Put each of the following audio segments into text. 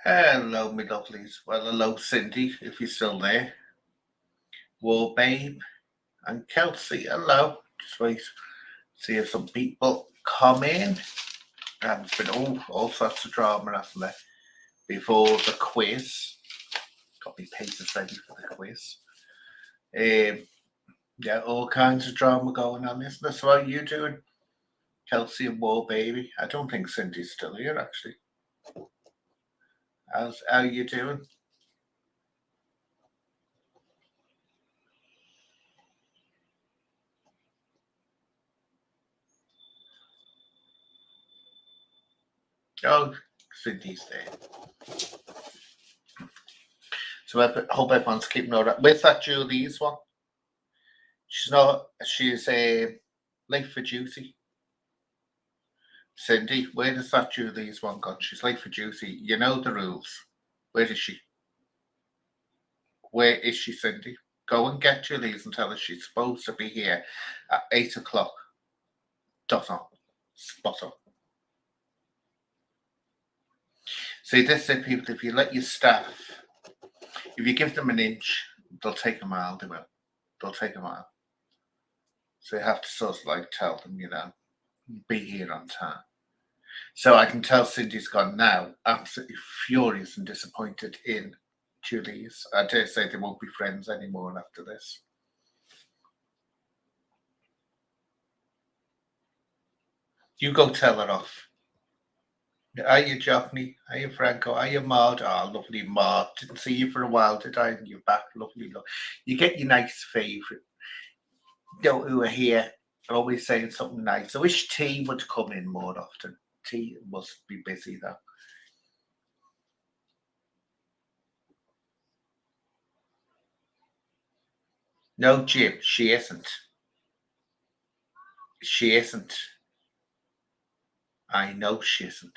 Hello, my lovelies. Well, hello, Cindy, if you're still there. War Babe and Kelsey, hello. Just wait, see if some people come in. There's been all sorts of drama, hasn't there? Before the quiz. Got me papers ready for the quiz. Yeah, all kinds of drama going on, isn't there? So how are you doing, Kelsey and War Baby? I don't think Cindy's still here, actually. How are you doing? Oh, Cindy's there. So I hope everyone's keeping all right. Where's that Julie's one? She's late for duty. Cindy, where does that Julie's one gone? She's late for duty. You know the rules. Where is she? Where is she, Cindy? Go and get Julie's and tell her she's supposed to be here at 8 o'clock. Dot on. Spot on. See, this is people, if you let your staff, if you give them an inch, they'll take a mile, they will. They'll take a mile. So you have to sort of like tell them, be here on time. So I can tell Cindy's gone now, absolutely furious and disappointed in Julie's. I dare say they won't be friends anymore after this. You go tell her off. Are you Johnny? Are you Franco? Are you Maud? Oh, lovely Maud. Didn't see you for a while, did I? And you're back, lovely. You get your nice favourite. Who are here, always saying something nice. I wish T would come in more often. T must be busy though. No, Jim, she isn't. She isn't. I know she isn't.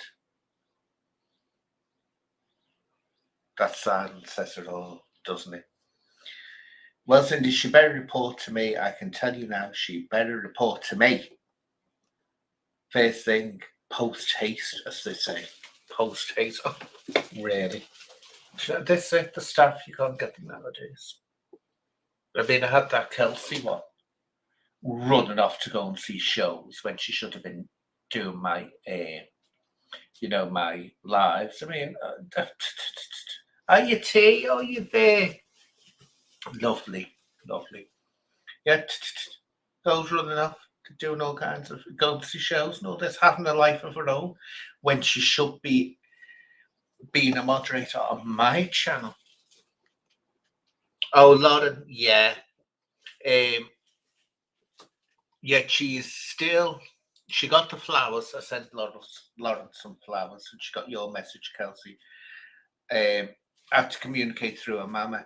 That silence says it all, doesn't it? Well, Cindy, she better report to me. I can tell you now, she better report to me. First thing, post haste, as they say. Post haste. Oh, really? This is the stuff you can't get them nowadays. I mean, I had that Kelsey one running off to go and see shows when she should have been doing my, my lives. I mean, are you T? Are you there? Lovely, lovely. Yeah, goes running off, doing all kinds of going to see shows and all this, having a life of her own when she should be being a moderator on my channel. Oh, Lauren, yeah. Yeah, she got the flowers. I sent Lauren some flowers, and she got your message, Kelsey. I had to communicate through her mama,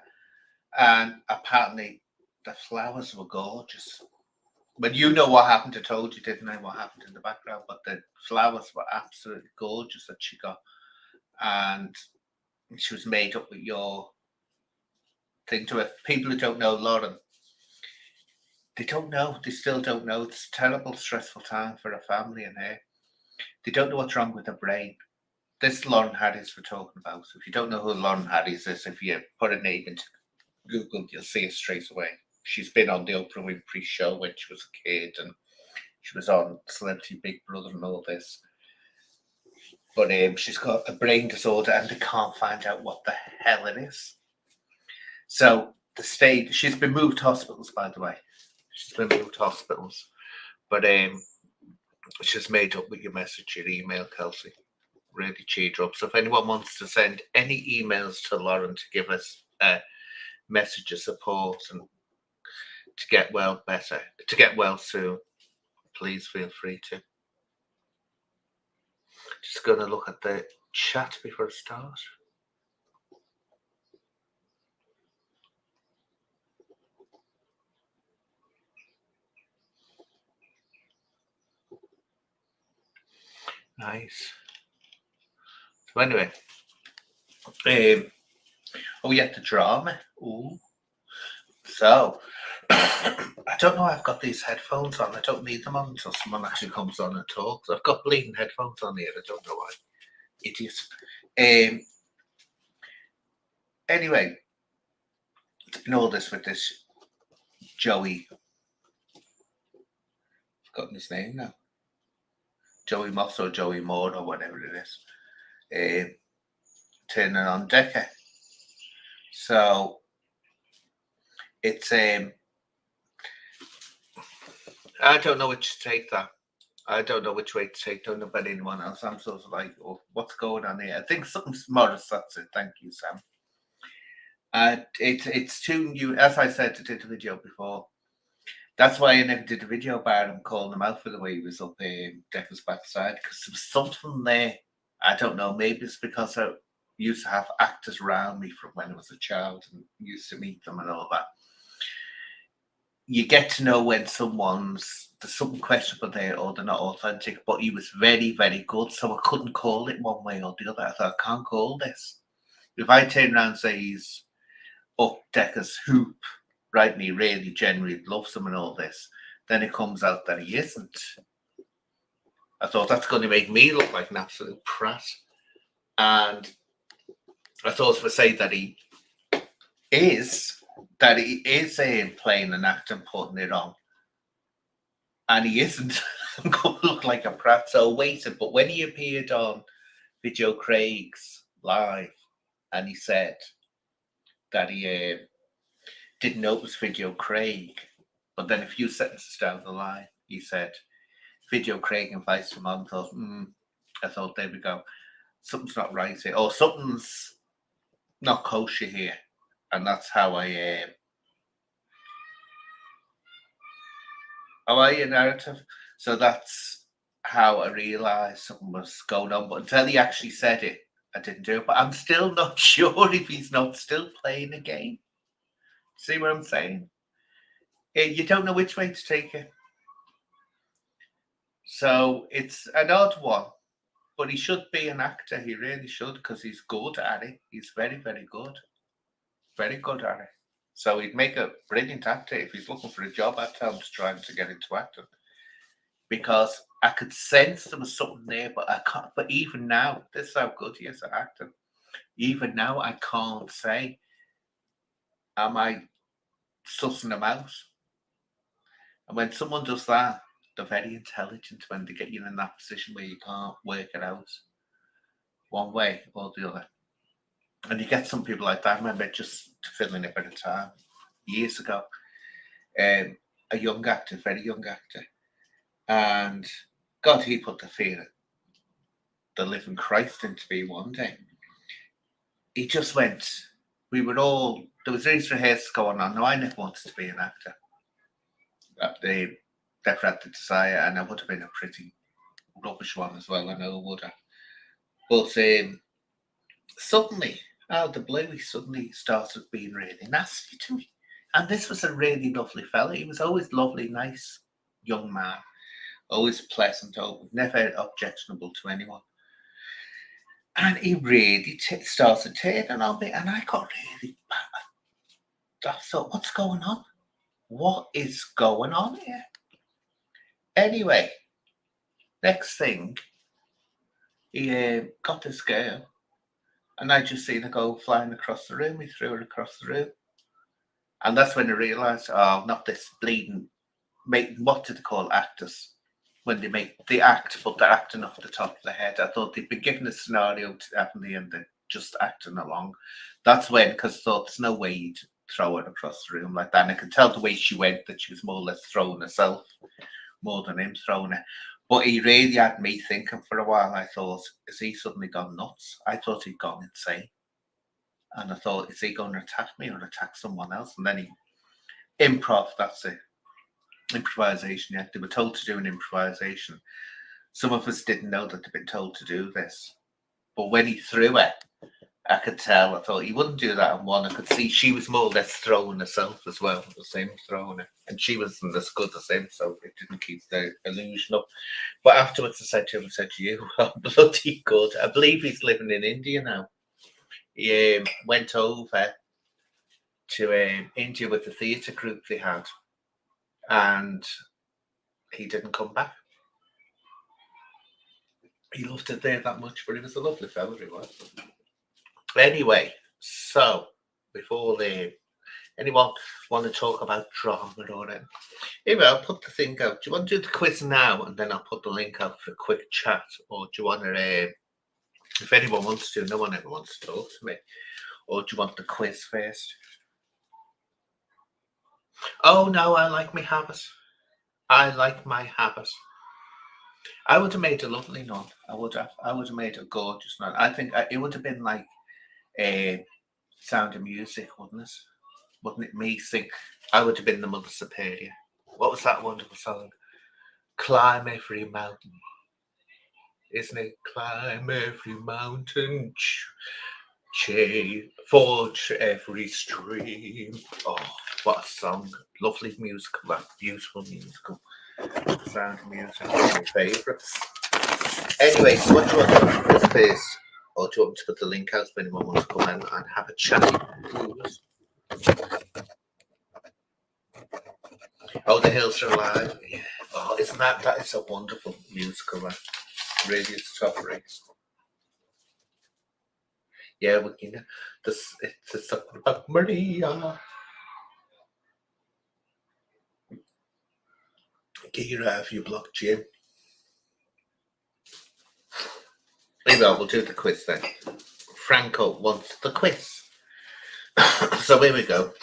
and apparently the flowers were gorgeous. But you know what happened. I told you, didn't I? What happened in the background? But the flowers were absolutely gorgeous that she got, and she was made up with your thing to it. People who don't know Lauren, they don't know. They still don't know. It's a terrible, stressful time for her family and her. They don't know what's wrong with her brain. This Lauren Harris we're talking about. If you don't know who Lauren Harris is, if you put a name into Google, you'll see it straight away. She's been on the Oprah Winfrey Show when she was a kid, and she was on Celebrity Big Brother and all this. But she's got a brain disorder, and they can't find out what the hell it is. So she's been moved to hospitals, by the way. She's been moved to hospitals. But she's made up with your message, your email, Kelsey. Really cheered her up. So if anyone wants to send any emails to Lauren to give us a message of support and to get well soon, please feel free to. Just going to look at the chat before I start. Nice. So anyway, oh yeah, the drama. Ooh. So I don't know. I've got these headphones on. I don't need them on until someone actually comes on and talks. I've got bleeding headphones on here. I don't know why. Idiots. Anyway, it's been all this with this Joey. I've forgotten his name now. Joey Moss or Joey Moore or whatever it is. Turning on Decca. So it's I don't know which to take that. I don't know which way to take. Don't know about anyone else. I'm sort of like, oh, what's going on here? I think something's Morris. That's it. Thank you, Sam. It's too new. As I said, I did a video before. That's why I never did a video about him calling him out for the way he was up Decca's backside, because there was something there. I don't know. Maybe it's because I used to have actors around me from when I was a child and used to meet them and all that. You get to know when there's something questionable there or they're not authentic, but he was very, very good. So I couldn't call it one way or the other. I thought, I can't call this. If I turn around and say he's up Decca's hoop, right, and he really genuinely loves him and all this, then it comes out that he isn't. I thought that's going to make me look like an absolute prat. And I thought if I say that he is playing an act and putting it on, and he isn't, I'm going to look like a prat. So I waited. But when he appeared on Video Craig's live, and he said that he didn't know it was Video Craig, but then a few sentences down the line, he said, Video Craig invites him on. I thought, there we go. Something's not right here. Or something's not kosher here. And that's how a narrative. So that's how I realised something was going on. But until he actually said it, I didn't do it. But I'm still not sure if he's not still playing a game. See what I'm saying? You don't know which way to take it. So it's an odd one. But he should be an actor. He really should, because he's good at it. He's very, very good. Very good at it. So he'd make a brilliant actor. If he's looking for a job, I'd tell him to try to get into acting. Because I could sense there was something there, but I can't. But even now, this is how good he is at acting. Even now, I can't say, am I sussing him out? And when someone does that, they're very intelligent when they get you in that position where you can't work it out one way or the other. And you get some people like that. I remember just filling a bit of time years ago. A young actor, very young actor. And God, he put the fear of the living Christ into me one day. He just went, there was these rehearsals going on. Now, I never wanted to be an actor. They never had the desire, and I would have been a pretty rubbish one as well. I know I would have. But suddenly, out of the blue, he suddenly started being really nasty to me. And this was a really lovely fella. He was always lovely, nice young man, always pleasant, never objectionable to anyone. And he really started turning on me, and I got really bad. I thought, what's going on? What is going on here? Anyway, next thing, he got this girl, and I just seen her go flying across the room. He threw her across the room. And that's when I realised, not this bleeding, what do they call actors? When they make the act, but they're acting off the top of their head. I thought they'd been given a scenario to happen and they're just acting along. That's when, because I thought there's no way you'd throw her across the room like that. And I could tell the way she went that she was more or less throwing herself more than him throwing her. But he really had me thinking for a while. I thought, has he suddenly gone nuts? I thought he'd gone insane. And I thought, is he going to attack me or attack someone else? And then he improv, that's it. Improvisation, yeah. They were told to do an improvisation. Some of us didn't know that they'd been told to do this. But when he threw it, I could tell. I thought he wouldn't do that on one. I could see she was more or less throwing herself as well, the same throwing it. And she wasn't as good as him, so it didn't keep the illusion up. But afterwards I said to him, you are bloody good. I believe he's living in India now. He went over to India with the theatre group they had, and he didn't come back. He loved it there that much, but he was a lovely fellow, he was. Anyway, so before they anyone want to talk about drama or anything? Anyway, I'll put the thing out. Do you want to do the quiz now, and then I'll put the link out for a quick chat, or do you want to? If anyone wants to, no one ever wants to talk to me. Or do you want the quiz first? Oh no, I like my habit. I like my habit. I would have made a lovely nun. I would have. I would have made a gorgeous nun. I think it would have been like a Sound of Music, wouldn't it? Wouldn't it? Me sing. I would have been the Mother Superior. What was that wonderful song? Climb every mountain, isn't it? Climb every mountain, forge every stream. Oh, what a song! Lovely musical, that beautiful musical. Sound of Music, one of my favourites. Anyway, so what do you want to do this first? Or do you want me to put the link out if anyone wants to come in and have a chat? Oh, The Hills Are Alive. Yeah. Oh, isn't that is a wonderful musical, man. Really, it's top race. Yeah, we can. It's a song about Maria. Get your out of your block, Jim. Maybe we'll do the quiz then. Franco wants the quiz. So here we go.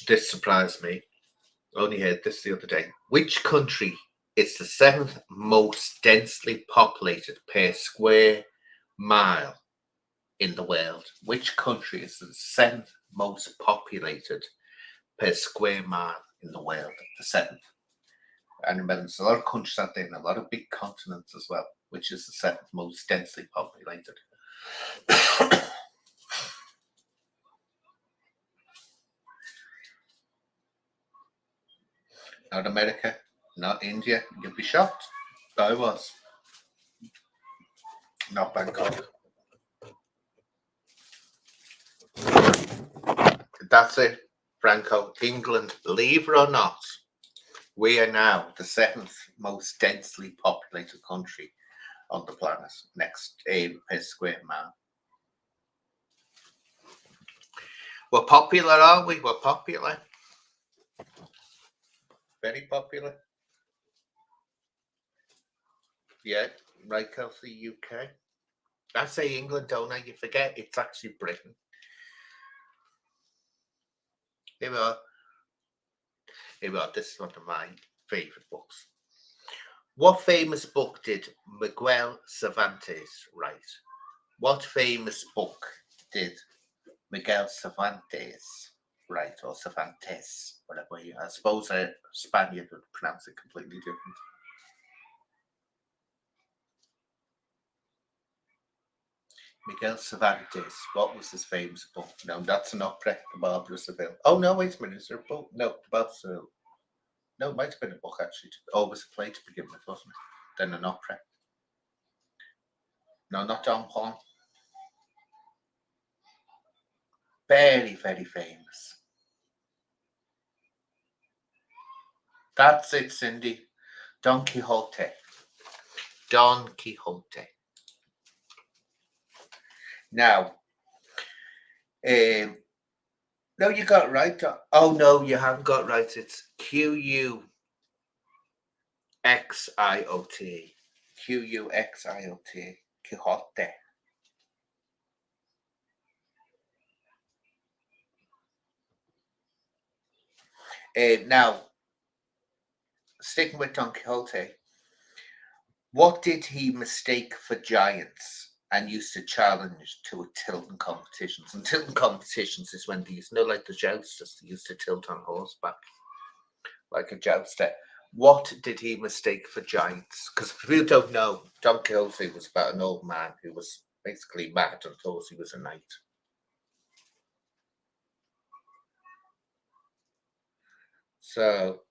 This surprised me. Only heard this the other day. Which country is the 7th most densely populated per square mile in the world? Which country is the 7th most populated per square mile in the world? The 7th. And remember, there's a lot of countries out there and a lot of big continents as well. Which is the 7th most densely populated? Not America, not India. You'd be shocked. I was. Not Bangkok. That's it, Franco. England, believe it or not, we are now the 7th most densely populated country on the planet, next per square mile. We're popular, aren't we? We're popular. Very popular. Yeah, right, Kelsey, UK. I say England, don't I? You forget it's actually Britain. Here we are. Here we are. This is one of my favourite books. What famous book did Miguel Cervantes write? What famous book did Miguel Cervantes write, or Cervantes, whatever you? I suppose a Spaniard would pronounce it completely different. Miguel Cervantes. What was his famous book? No, that's an opera, The Barber of Seville. Oh no, wait a minute. Is there a book? No, The Barber of Seville. No, it might have been a book actually. Oh, it was a play to begin with, wasn't it? Then an opera. No, not Don Juan. Very, very famous. That's it, Cindy. Don Quixote. Don Quixote. Now, no, you got it right. Oh no, you haven't got it right. It's Quixote. Quixote. Quixote. Now, sticking with Don Quixote, what did he mistake for giants and used to challenge to tilting competitions? And tilting competitions is when these, like the jousters, they used to tilt on horseback like a jouster. What did he mistake for giants? Because if you don't know, Don Quixote was about an old man who was basically mad and thought he was a knight. So,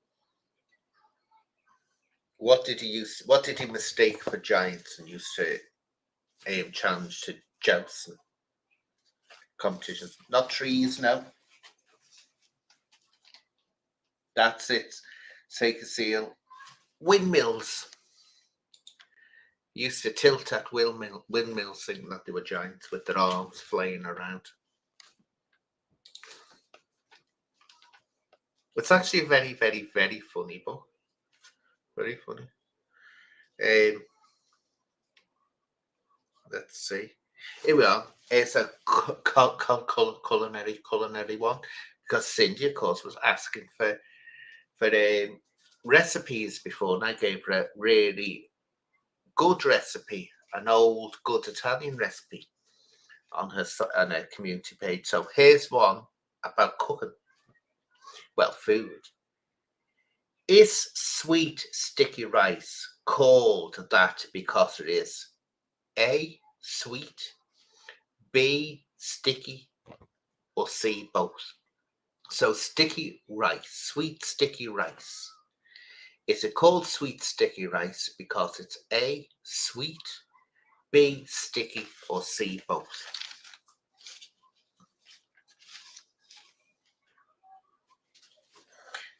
what did he mistake for giants and used to challenge to jousts and competitions? Not trees, no. That's it. Take a seal. Windmills. Used to tilt at windmills thinking that they were giants with their arms flying around. It's actually a very, very, very funny book. Very funny. Let's see. Here we are. It's a culinary one because Cindy, of course, was asking for recipes before, and I gave her a really good recipe, an old good Italian recipe on her community page. So here's one about cooking. Well, food. Is sweet sticky rice called that because it is A, sweet, B, sticky, or C, both? So sticky rice, sweet sticky rice. Is it called sweet sticky rice because it's A, sweet, B, sticky, or C, both?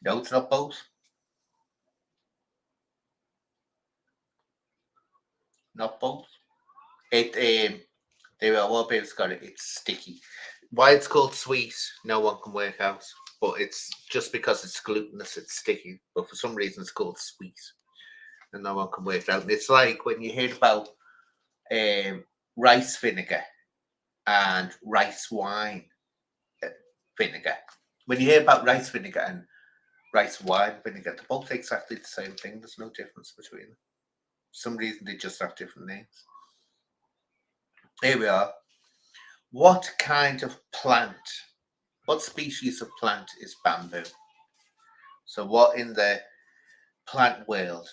No, it's not both. Not both. It's got it. It's sticky. Why it's called sweet, no one can work out. But it's just because it's glutinous, it's sticky. But for some reason, it's called sweet, and no one can work it out. And it's like when you hear about rice vinegar and rice wine vinegar. When you hear about rice vinegar and rice wine vinegar, they're both exactly the same thing. There's no difference between them. For some reason, they just have different names. Here we are. What kind of plant, what species of plant is bamboo? So what in the plant world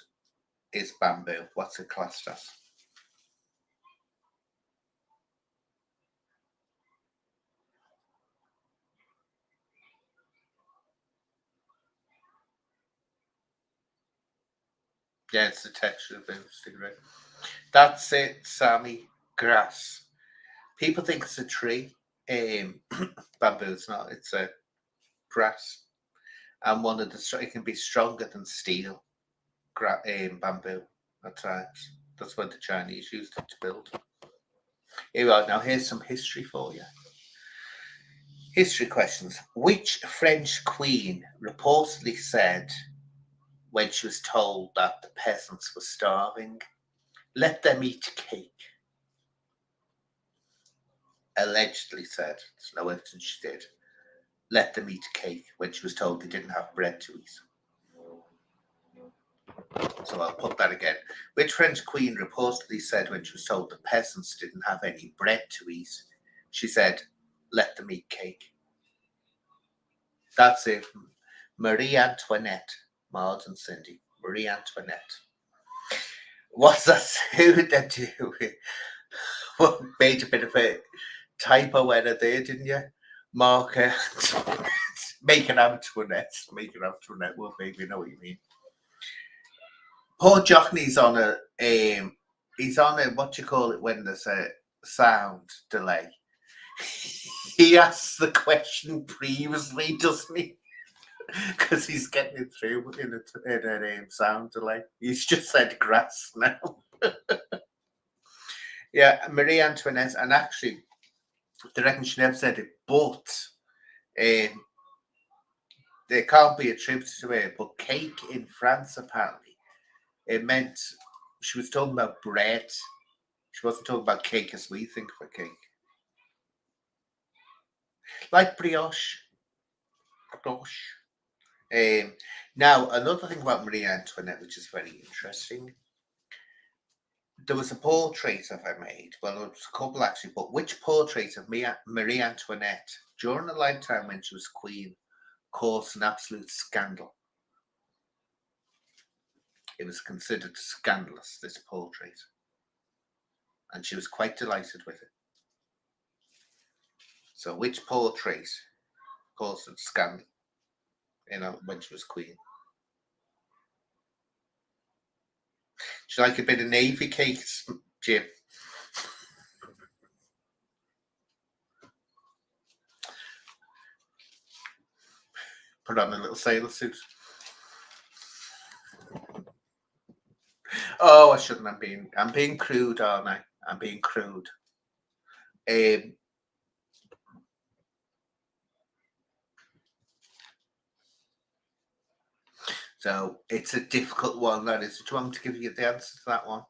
is bamboo? What's it classed as? Yeah, it's the texture of the cigarette. That's it, Sammy. Grass. People think it's a tree. Bamboo, it's not. It's a grass. And one of the, it can be stronger than steel. Bamboo at times. That's what the Chinese used it to build. Here we are. Now here's some history for you. History questions. Which French queen reportedly said when she was told that the peasants were starving, let them eat cake? Allegedly said, there's no evidence she did, let them eat cake when she was told they didn't have bread to eat. So I'll put that again. Which French queen reportedly said when she was told the peasants didn't have any bread to eat, she said, let them eat cake? That's it. Marie Antoinette. Maud and Cindy. Marie Antoinette. What's that suit that you made a bit of a typo error there, didn't you? Mark Antoinette. Make an Antoinette. Make an Antoinette. Well, maybe know what you mean. Paul Jockney's on he's on a, what you call it when there's a sound delay. He asks the question previously, doesn't he? Because he's getting it through in a sound delay. He's just said grass now. Yeah, Marie Antoinette, and actually, they reckon she never said it, but they can't be attributed to her. But cake in France, apparently, it meant she was talking about bread. She wasn't talking about cake as we think of a cake. Like brioche. Brioche. Now, another thing about Marie Antoinette, which is very interesting, there was a portrait of her made. Well, there was a couple actually, but which portrait of Marie Antoinette during her lifetime when she was queen caused an absolute scandal? It was considered scandalous, this portrait, and she was quite delighted with it. So, which portrait caused a scandal, when she was queen? Do you like a bit of navy cakes, Jim? Put on a little sailor suit. Oh, I shouldn't have been. I'm being crude, aren't I? I'm being crude. Um, so it's a difficult one, that is. Do you want me to give you the answer to that one?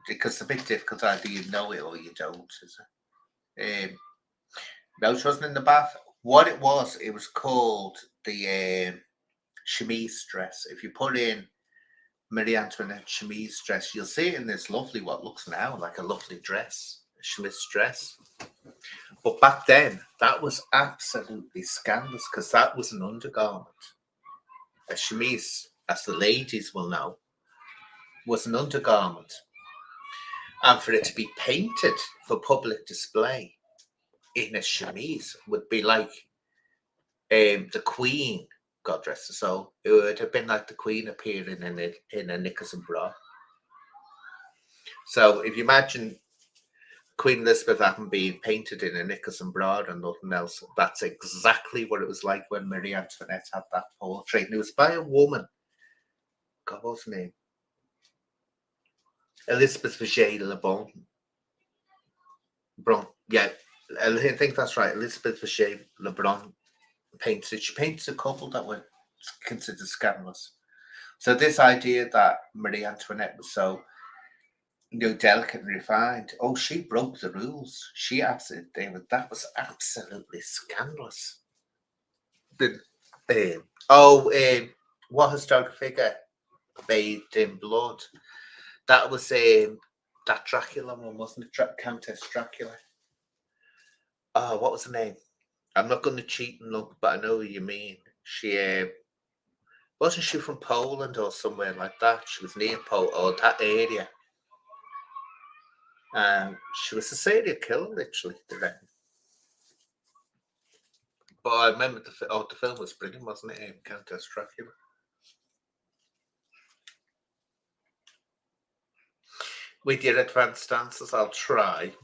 Because it's a bit difficult. Either you know it or you don't, is it? No, she wasn't in the bath. What it was called the chemise dress. If you put in Marie Antoinette chemise dress, you'll see it in this lovely, what looks now like a lovely dress, a chemise dress. But back then, that was absolutely scandalous because that was an undergarment. A chemise, as the ladies will know, was an undergarment. And for it to be painted for public display in a chemise would be like the Queen, God rest her soul. It would have been like the Queen appearing in a knickers and bra. So if you imagine Queen Elizabeth having been painted in a knickers and bra and nothing else, that's exactly what it was like when Marie Antoinette had that portrait. And it was by a woman. God, what's her name? Elizabeth Vigée Le Bon. Yeah, I think that's right. Elizabeth Vigée Le Bon painted. She painted a couple that were considered scandalous. So this idea that Marie Antoinette was so delicate and refined. Oh, she broke the rules. She absolutely, David, that was absolutely scandalous. The what historical figure bathed in blood? That was that Dracula one, wasn't it? Countess Dracula. Oh, what was her name? I'm not going to cheat and look, but I know who you mean. She wasn't she from Poland or somewhere like that? She was near Poland or that area. She was a serial killer, literally. But I remember the film was brilliant, wasn't it? Countess Dracula. With your advanced answers, I'll try.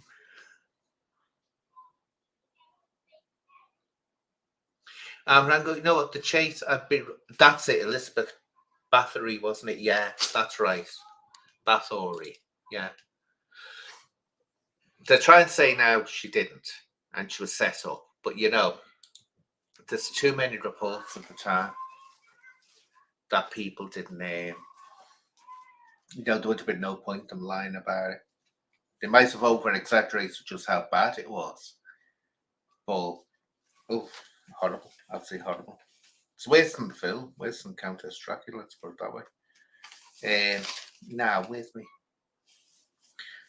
Rango, you know what? The chase. That's it. Elizabeth Bathory, wasn't it? Yeah, that's right. Bathory. Yeah. They try and say now she didn't, and she was set up. But there's too many reports at the time that people didn't. There would have been no point in lying about it. They might have over exaggerated just how bad it was. But oh, horrible! Absolutely horrible. It's worse than the film, worse than Countess Dracula. Let's put it that way. Now, with me,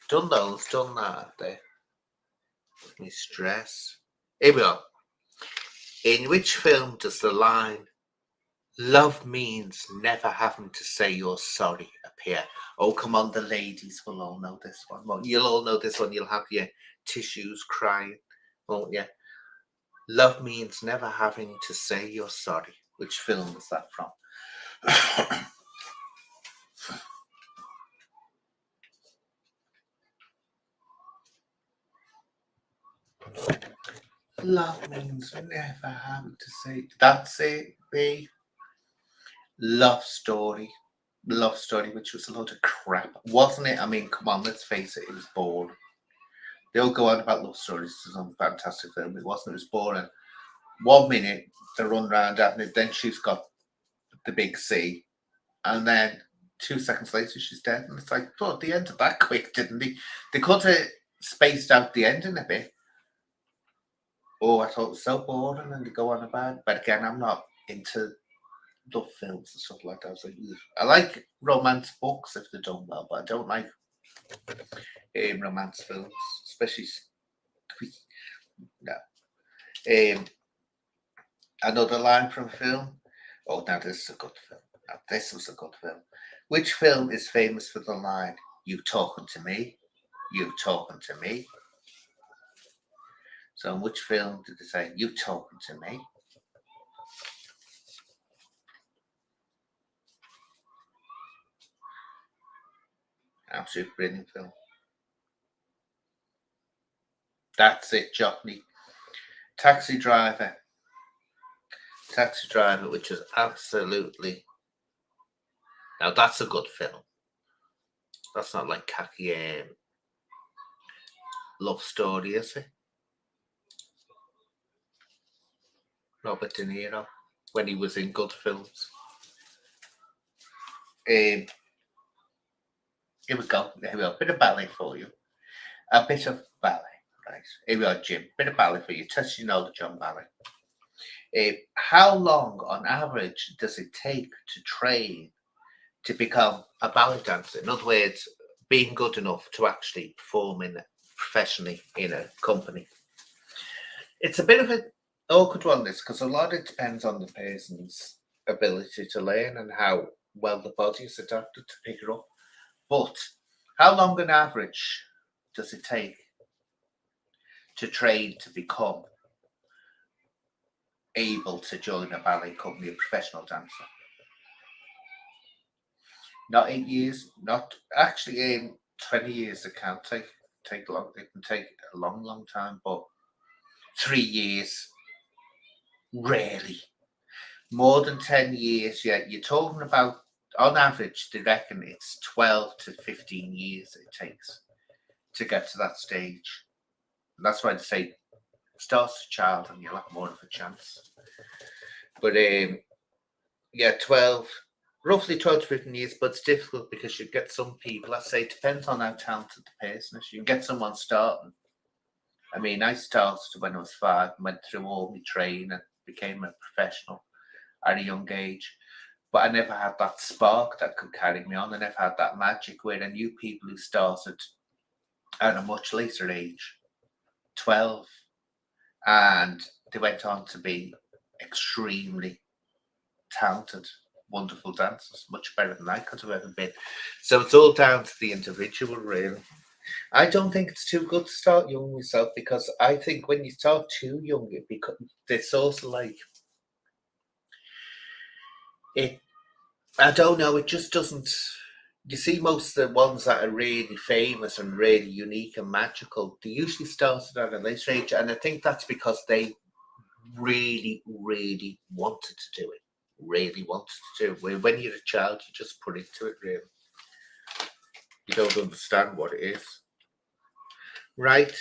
done those, done that. There, me stress. Here we are. In which film does the line "Love means never having to say you're sorry" appear? Oh, come on, the ladies will all know this one. Well, you'll all know this one. You'll have your tissues crying, won't you? Love means never having to say you're sorry. Which film was that from? Love means never having to say. That's it, B. Love Story. Love Story, which was a lot of crap, wasn't it? I mean, come on, let's face it, it was boring. They all go on about love stories. It's a fantastic film. It wasn't. It was boring. 1 minute they run around having it, then she's got the big C, and then 2 seconds later she's dead. And it's like, oh, they ended that quick, didn't they? They could have spaced out the ending a bit. Oh, I thought it was so boring, and they go on about. But again, I'm not into love films and stuff like that. So I like romance books if they're done well, but I don't like romance films, especially no. Another line from a film. Oh, now this is a good film. Now this was a good film. Which film is famous for the line "You talking to me? You talking to me?" So, in which film did they say "You talking to me"? Absolute brilliant film. That's it, Johnny. Taxi Driver. Taxi Driver, which is absolutely Now that's a good film. That's not like Khaki love story, is it? Robert De Niro when he was in good films. Here we go. Here we go. Bit of ballet for you. A bit of ballet. Right. Here we are, Jim. Bit of ballet for you. Test your knowledge on ballet. How long on average does it take to train to become a ballet dancer? In other words, being good enough to actually perform professionally in a company. It's a bit of an awkward one, this, because a lot of it depends on the person's ability to learn and how well the body is adapted to pick it up. But how long on average does it take to train to become able to join a ballet company, a professional dancer? Not 8 years, not actually in 20 years. It can't take long. It can take a long time, but 3 years, rarely. More than 10 years, yeah. You're talking about, on average, they reckon it's 12 to 15 years it takes to get to that stage. And that's why they say start as a child and you'll have more of a chance. But yeah, roughly 12 to 15 years, but it's difficult because you get some people, I say, it depends on how talented the person is. You can get someone starting. I mean, I started when I was 5, went through all my training, became a professional at a young age. But I never had that spark that could carry me on. I never had that magic where I knew people who started at a much later age, 12, and they went on to be extremely talented, wonderful dancers, much better than I could have ever been. So it's all down to the individual, really. I don't think it's too good to start young myself, because I think when you start too young, it's also like it. I don't know. It just doesn't. You see, most of the ones that are really famous and really unique and magical, they usually started at a later age, and I think that's because they really, really wanted to do it. Really wanted to do it. When you're a child, you just put into it. Really, you don't understand what it is. Right?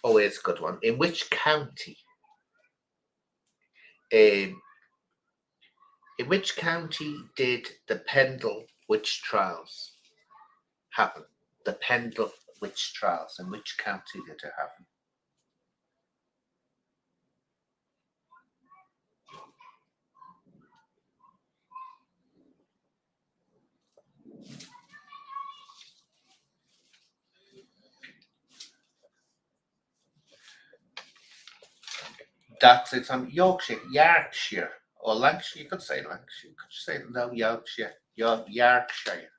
Oh, it's a good one. In which county? In which county did the Pendle witch trials happen? The Pendle witch trials. In which county did it happen? That's it. Yorkshire or Lancashire. You could say Lancashire. You could say no, Yorkshire. Yorkshire.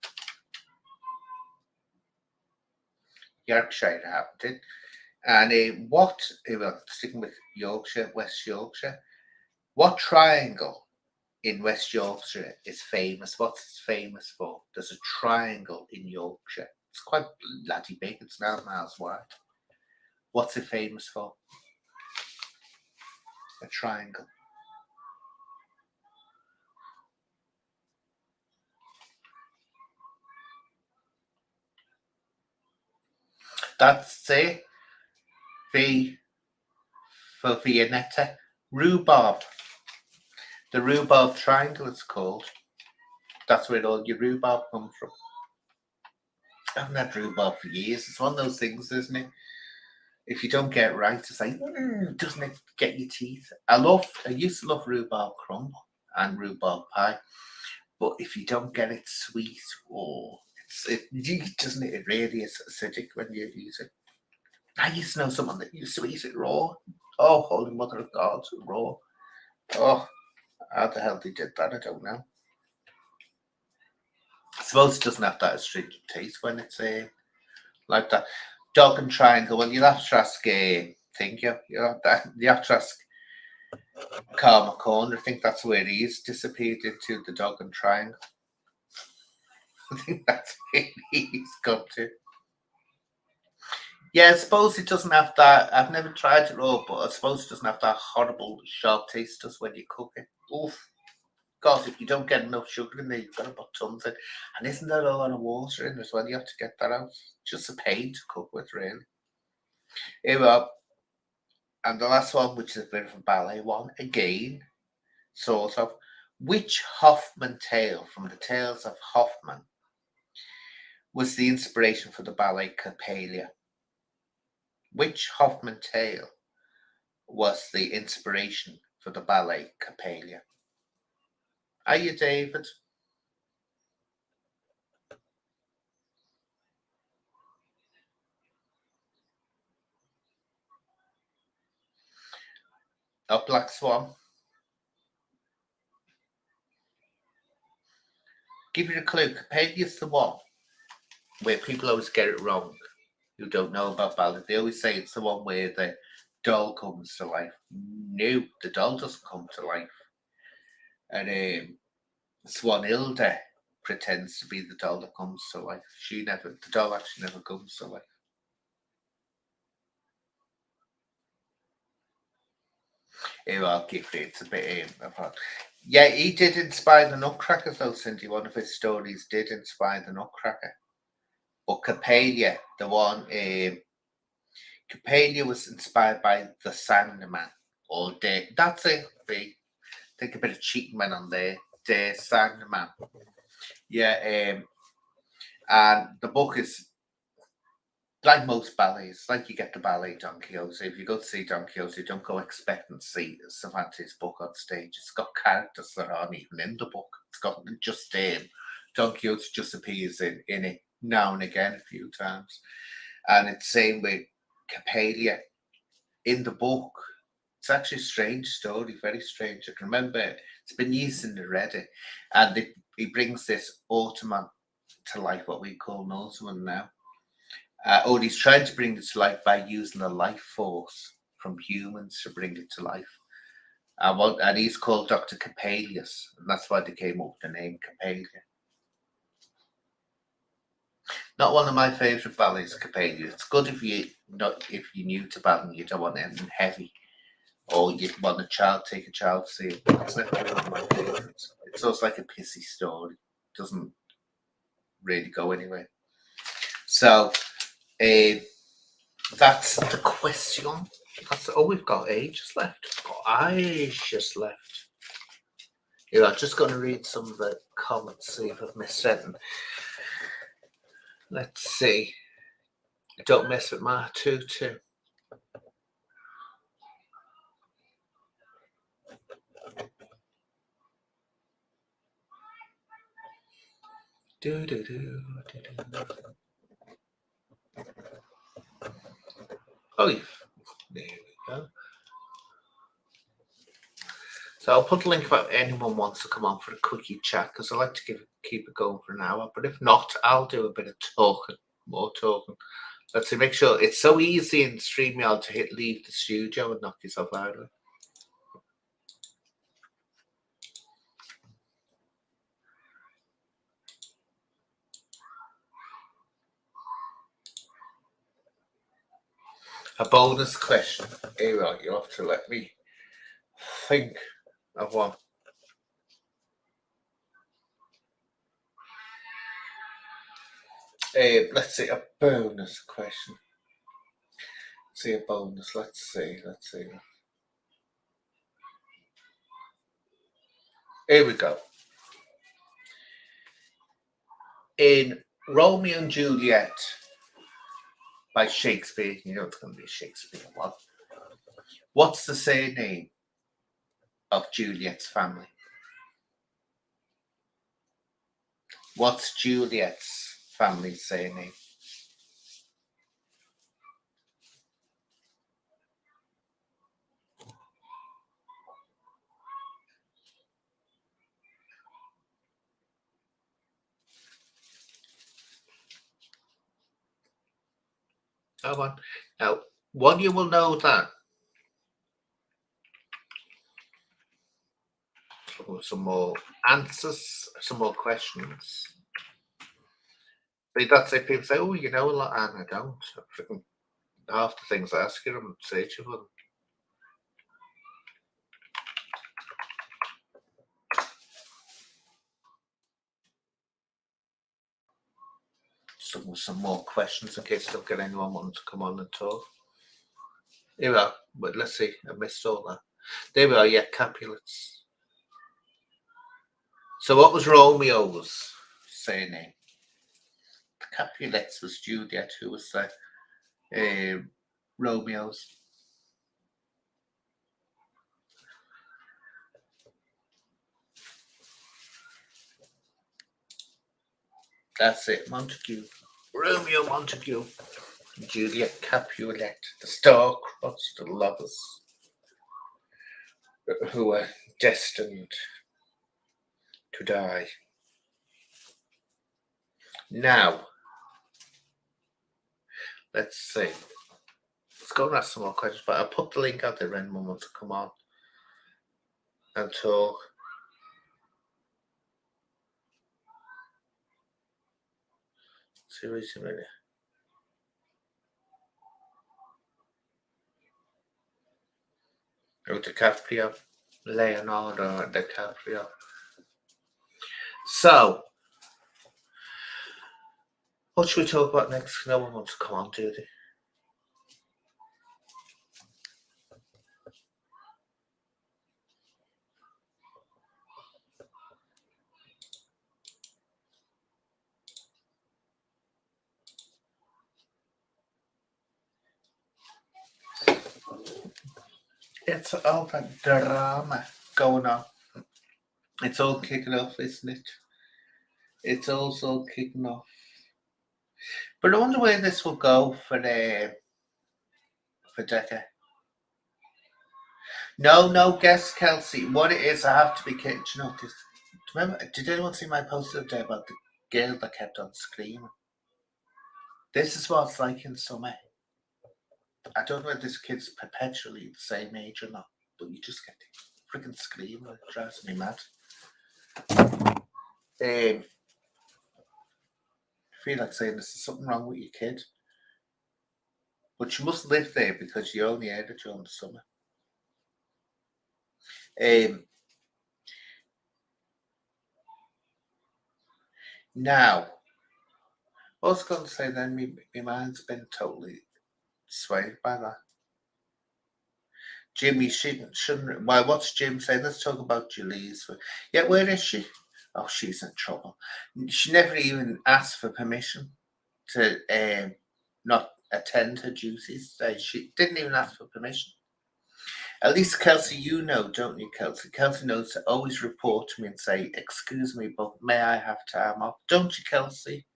Yorkshire happened it. And well, sticking with Yorkshire, West Yorkshire, what triangle in West Yorkshire is famous? What's it famous for? There's a triangle in Yorkshire. It's quite bloody big. It's 9 miles wide. What's it famous for? A triangle. That's it. V for Viennetta. Rhubarb. The rhubarb triangle, it's called. That's where all your rhubarb comes from. I haven't had rhubarb for years. It's one of those things, isn't it? If you don't get it right, it's like, doesn't it get your teeth? I used to love rhubarb crumble and rhubarb pie, but if you don't get it sweet, doesn't it? It really is acidic when you use it. I used to know someone that used to eat it raw. Oh, holy mother of God, raw. Oh, how the hell they did that, I don't know. I suppose it doesn't have that astringent taste when it's like that. Dog and triangle. Well, you'll have to ask you have to ask Carl McCorn. I think that's where he's disappeared into, the dog and triangle. I think that's where he's gone to. Yeah, I suppose it doesn't have that. I've never tried it raw, but I suppose it doesn't have that horrible sharp taste just when you cook it. Oof. Because if you don't get enough sugar in there, you've got to put tons in. And isn't there a lot of water in as well? You have to get that out. Just a pain to cook with, really. Here we are. And the last one, which is a bit of a ballet one, again, sort of. Which Hoffman tale from the Tales of Hoffman was the inspiration for the ballet Coppelia? Which Hoffman tale was the inspiration for the ballet Coppelia? Are you David? Oh, Black Swan. Give you a clue. Coppelia's the one where people always get it wrong who don't know about ballet. They always say it's the one where the doll comes to life. No, the doll doesn't come to life. And Swanhilda pretends to be the doll that comes to life. The doll actually never comes to life. Here, I'll give it. It's a bit of yeah, he did inspire the Nutcracker, though, Cindy. One of his stories did inspire the Nutcracker. But Coppelia, the one, Coppelia was inspired by the Sandman all day. That's it. Take a bit of Cheekman on there. The Sandman. Yeah, and the book is like most ballets, like you get the ballet Don Quixote. If you go to see Don Quixote, don't go expecting to see Cervantes' book on stage. It's got characters that aren't even in the book. It's got just Don Quixote just appears in it now and again a few times. And it's same with Coppelia. In the book, it's actually a strange story, very strange. I can remember it's been years since I read it. And he brings this Automan to life, what we call an Automan now. Or he's trying to bring it to life by using a life force from humans to bring it to life. And he's called Dr. Coppelius, and that's why they came up with the name Coppelia. Not one of my favourite ballets, Coppelia. It's good if you're new to ballet and you don't want anything heavy, or you want take a child to see it. It's never one of my favourites. It's also like a pissy story. It doesn't really go anywhere. So that's the question. We've got ages left. We've got ages left. Yeah, I'm just going to read some of the comments, see if I've missed anything. Let's see. Don't mess with my tutu. Oh, there we go. So I'll put a link if anyone wants to come on for a quickie chat, because I like to keep it going for an hour. But if not, I'll do a bit of talking, more talking. Let's see, make sure it's so easy in StreamYard to hit leave the studio and knock yourself out of it. A bonus question. Here, right, you'll have to let me think of one. Let's see, a bonus question. Let's see, a bonus. Let's see. Here we go. In Romeo and Juliet by Shakespeare, you know it's going to be a Shakespeare one. What's the surname of Juliet's family? What's Juliet's family's surname? Come on. Now, one you will know that. Some more answers, some more questions. But that's it. People say, "Oh, you know a lot," and I don't. Freaking half the things I ask you, I'm searching for them. some more questions in case I don't get anyone wanting to come on and talk. Here we are. But let's see. I missed all that. There we are. Yeah, Capulets. So what was Romeo's surname? Capulets was Juliet, who was Romeo's. That's it, Montague. Romeo Montague. Juliet Capulet, the star-crossed lovers who were destined to die. Now, let's see. Let's go and ask some more questions, but I'll put the link out there if anyone wants to come on and talk. Seriously, really. Oh, DiCaprio. Leonardo DiCaprio. So, what should we talk about next? No one wants to come on, do they? It's all that drama going on. It's all kicking off, isn't it? It's also kicking off. But I wonder where this will go for Decca. No, guess Kelsey. What it is, I have to be kidding. You know, remember, did anyone see my post the other day about the girl that kept on screaming? This is what it's like in summer. I don't know if this kid's perpetually the same age or not, but you just get to freaking scream. It drives me mad. I feel like saying there's something wrong with your kid. But you must live there because you only heard it during the summer. Now, I was going to say then, my mind's been totally swayed by that. Jimmy shouldn't. Why? What's Jim saying? Let's talk about Julie's. Yeah, where is she? Oh, she's in trouble. She never even asked for permission to not attend her duties. She didn't even ask for permission. At least, Kelsey, you know, don't you, Kelsey? Kelsey knows to always report to me and say, "Excuse me, but may I have time off?" Don't you, Kelsey?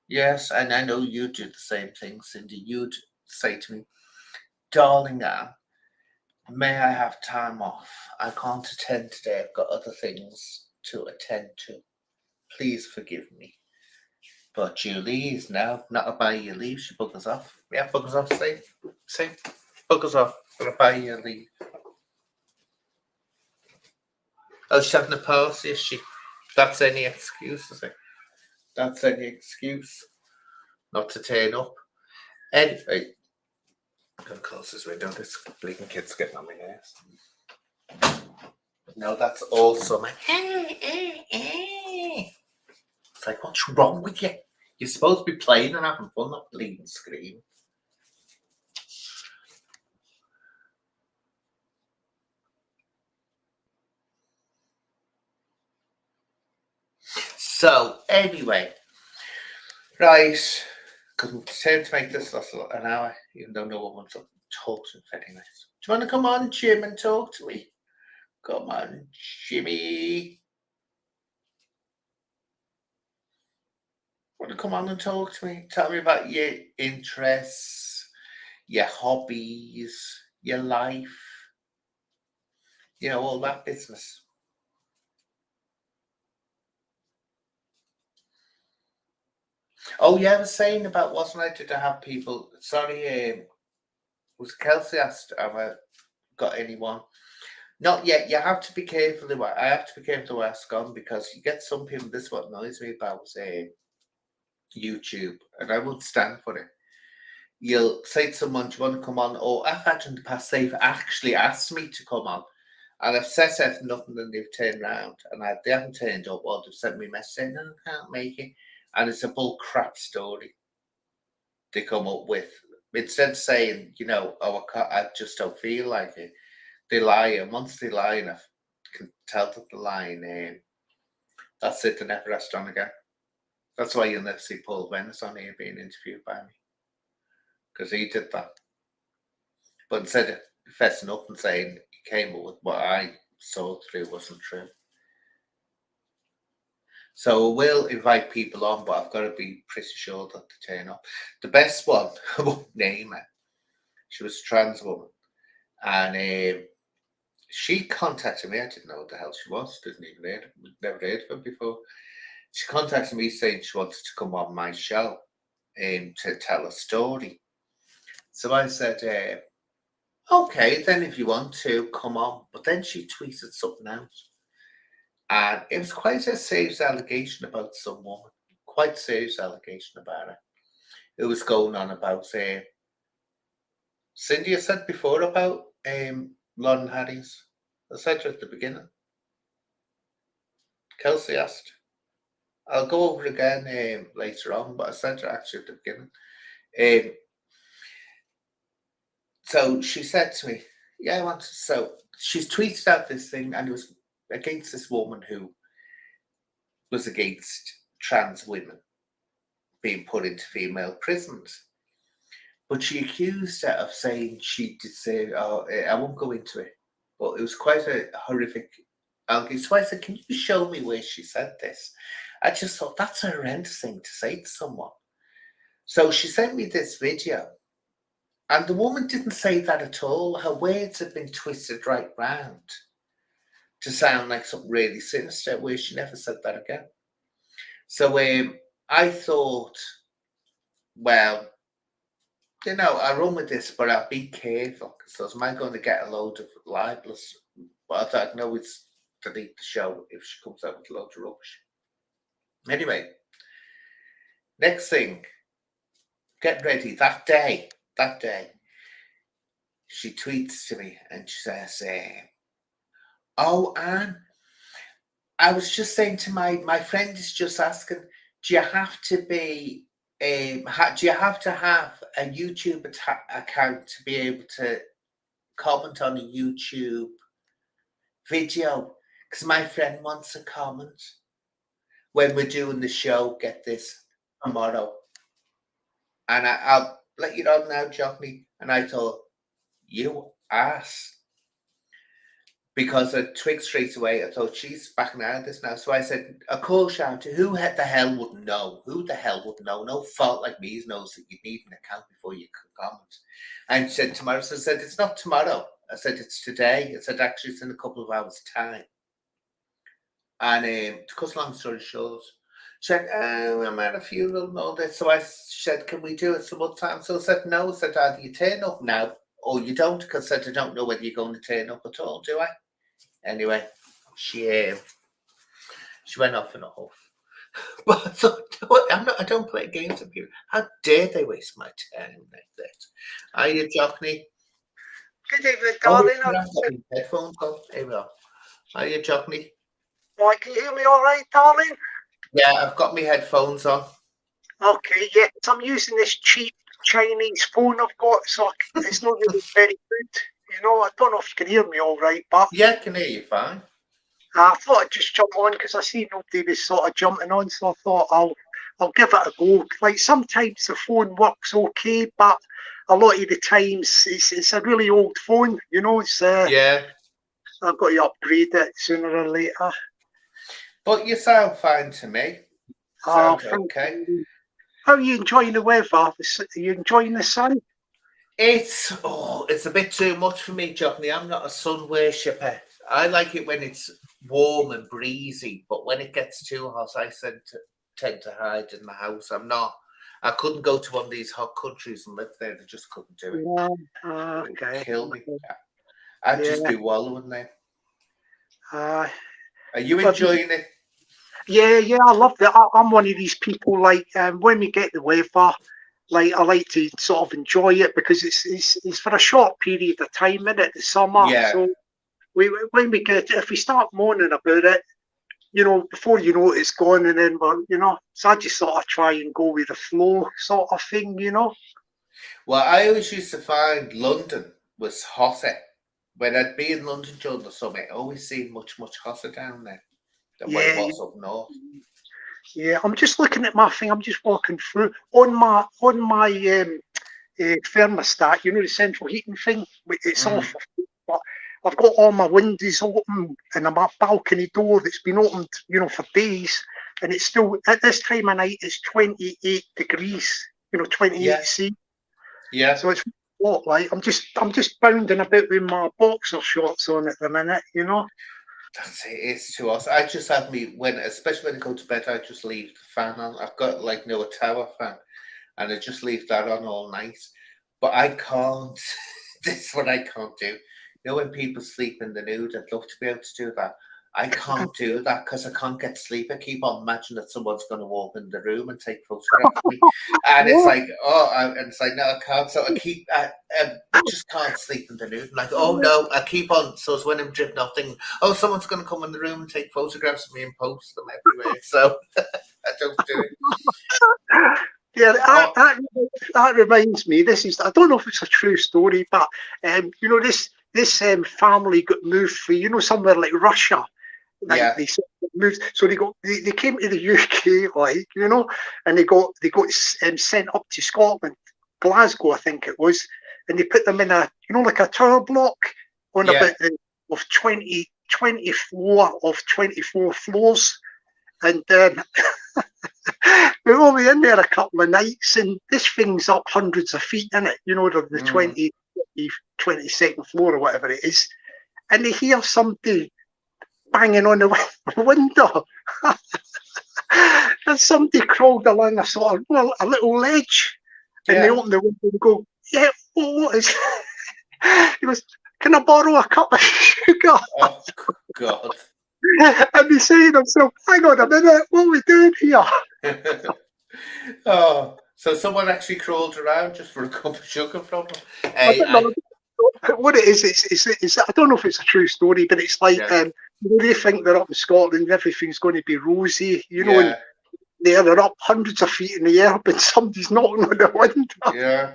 Yes, and I know you do the same thing, Cindy. You'd say to me, "Darling Anne, may I have time off? I can't attend today. I've got other things to attend to. Please forgive me." But Julie's now not a buy your leave. She buggers off. Yeah, buggers off. Say, buggers off. Gonna buy your leave. Oh, she's having a party, is she? That's any excuse, is it? That's any excuse not to turn up. Anyway, I'm gonna close this window. This bleeding kid's getting on my nerves. No, that's all summer. It's like, what's wrong with you? You're supposed to be playing and having fun, not bleeding scream. So, anyway, right, couldn't pretend to make this last an hour, even though no one wants to talk to me very nice. Do you want to come on, Jim, and talk to me? Come on, Jimmy. Want to come on and talk to me? Tell me about your interests, your hobbies, your life, you know, all that business. Oh yeah, I was saying about, wasn't I, did I have people, sorry, was Kelsey asked have I got anyone? Not yet. You have to be careful. I have to be careful where I've gone because you get some people. This is what annoys me about YouTube, and I won't stand for it. You'll say to someone, "Do you want to come on?" Or I've had in the past they've actually asked me to come on, and I've said nothing, and they've turned around and they haven't turned up, or they've sent me a message saying, "No, I can't make it." and it's a bull crap story they come up with. Instead of saying, you know, oh, I just don't feel like it, they lie, and once they lie enough, can tell that they're lying, that's it, they never rest on again. That's why you'll never see Paul Venice on here being interviewed by me, because he did that. But instead of fessing up and saying he came up with what I saw through wasn't true. So we'll invite people on, but I've got to be pretty sure that they turn up. The best one, I won't name her. She was a trans woman, and she contacted me. I didn't know what the hell she was. Never heard of her before. She contacted me saying she wanted to come on my show to tell a story. So I said, okay, then if you want to, come on. But then she tweeted something else. And it was quite a serious allegation about some woman. Quite serious allegation about her. It was going on about, Cindy, I said before about Lauren Harries. I said her at the beginning. Kelsey asked. I'll go over it again later on, but I said her actually at the beginning. So she said to me, yeah, I want to. So she's tweeted out this thing, and it was against this woman who was against trans women being put into female prisons. But she accused her of saying she did say, I won't go into it, but it was quite a horrific allegation. So I said, can you show me where she said this? I just thought that's a horrendous thing to say to someone. So she sent me this video, and the woman didn't say that at all. Her words had been twisted right round to sound like something really sinister, where she never said that again. So I thought, well, you know, I run with this, but I'll be careful, because am I going to get a load of libelous? But I thought, I know it's delete the show if she comes out with loads of rubbish. Anyway, next thing, get ready. That day, she tweets to me and she says, oh, Anne, I was just saying to my friend is just asking, do you have to be, do you have to have a YouTube account to be able to comment on a YouTube video? Because my friend wants a comment when we're doing the show, get this, tomorrow. And I'll let you know now, Johnny. And I thought, you ass. Because I twigged straight away. I thought, she's backing out of this now. So I said, a call shout to who the hell wouldn't know? Who the hell wouldn't know? No fault like me knows that you need an account before you can comment. And she said, tomorrow. So I said, it's not tomorrow. I said, it's today. I said, actually, it's in a couple of hours' time. And to cut a long story short, she said, I'm at a funeral and all this. So I said, can we do it some other time? So I said, no. I said, either you turn up now or you don't, because I said, I don't know whether you're going to turn up at all, do I? Anyway, she went off in a huff. But I thought, I don't play games with people. How dare they waste my time like that? Are you, Jockney? Good evening, darling. Headphones on. Here we are. Are you, Jockney? Right, can you hear me all right, darling? Yeah, I've got my headphones on. Okay, yes, I'm using this cheap Chinese phone I've got, so it's not really very good. You know, I don't know if you can hear me all right, but... Yeah, I can hear you fine. I thought I'd just jump on because I see nobody was sort of jumping on, so I thought I'll give it a go. Like, sometimes the phone works okay, but a lot of the times it's a really old phone, you know. It's yeah. I've got to upgrade it sooner or later. But you sound fine to me. Sound okay. How are you enjoying the weather? Are you enjoying the sun? It's a bit too much for me, Johnny. I'm not a sun worshipper. I like it when it's warm and breezy, but when it gets too hot, I tend to hide in the house. I couldn't go to one of these hot countries and live there. I just couldn't do it. Yeah. Okay. It would kill me. I'd just be wallowing there. Are you enjoying it? Yeah, I love it. I'm one of these people, like, when we get the weather, like, I like to sort of enjoy it because it's for a short period of time, isn't it? The summer. Yeah. So if we start moaning about it, you know, before you know it, it's gone, and then so I just sort of try and go with the flow, sort of thing, you know. Well, I always used to find London was hotter. When I'd be in London during the summer, it always seemed much, much hotter down there than what it Yeah, was up north. yeah. I'm just looking at my thing. I'm just walking through on my thermostat. You know, the central heating thing. It's off, but I've got all my windows open and my balcony door that's been opened, you know, for days, and it's still at this time of night. It's 28 degrees. You know, 28 Yeah, C. yeah. So it's what like I'm just bounding about with my boxer shorts on at the minute. You know. That's it. It's too awesome. I just have me especially when I go to bed, I just leave the fan on. I've got like a tower fan, and I just leave that on all night. But I can't. This is what I can't do. You know, when people sleep in the nude, I'd love to be able to do that. I can't do that because I can't get sleep. I keep on imagining that someone's going to walk in the room and take photographs of me, and it's like, and it's like, no, I can't. So I just can't sleep in the nude. I'm like, oh no, I keep on. So it's when I'm drifting off, thinking, oh, someone's going to come in the room and take photographs of me and post them everywhere. So I don't do it. Yeah, that reminds me. I don't know if it's a true story, but you know, this family got moved for, you know, somewhere like Russia. Like Yeah, they sort of moved, so they came to the UK, like, you know, and they got sent up to Scotland, Glasgow, I think it was, and they put them in a, you know, like a tower block on yeah, about of 20 floor of 24 floors, and we were only in there a couple of nights, and this thing's up hundreds of feet in it, you know, the 22nd floor or whatever it is, and they hear somebody banging on the window. And somebody crawled along a sort of a little ledge, and they yeah. open the window and go, "Yeah, what is?" He goes, "Can I borrow a cup of sugar?" Oh God. And they say to themselves, "Hang on a minute, what are we doing here?" Oh, so someone actually crawled around just for a cup of sugar from them. I Hey, don't know what it is. It's I don't know if it's a true story, but it's like yeah, you know, they think they're up in Scotland, everything's going to be rosy, you know, and yeah, they're up hundreds of feet in the air, but somebody's knocking on the window. yeah.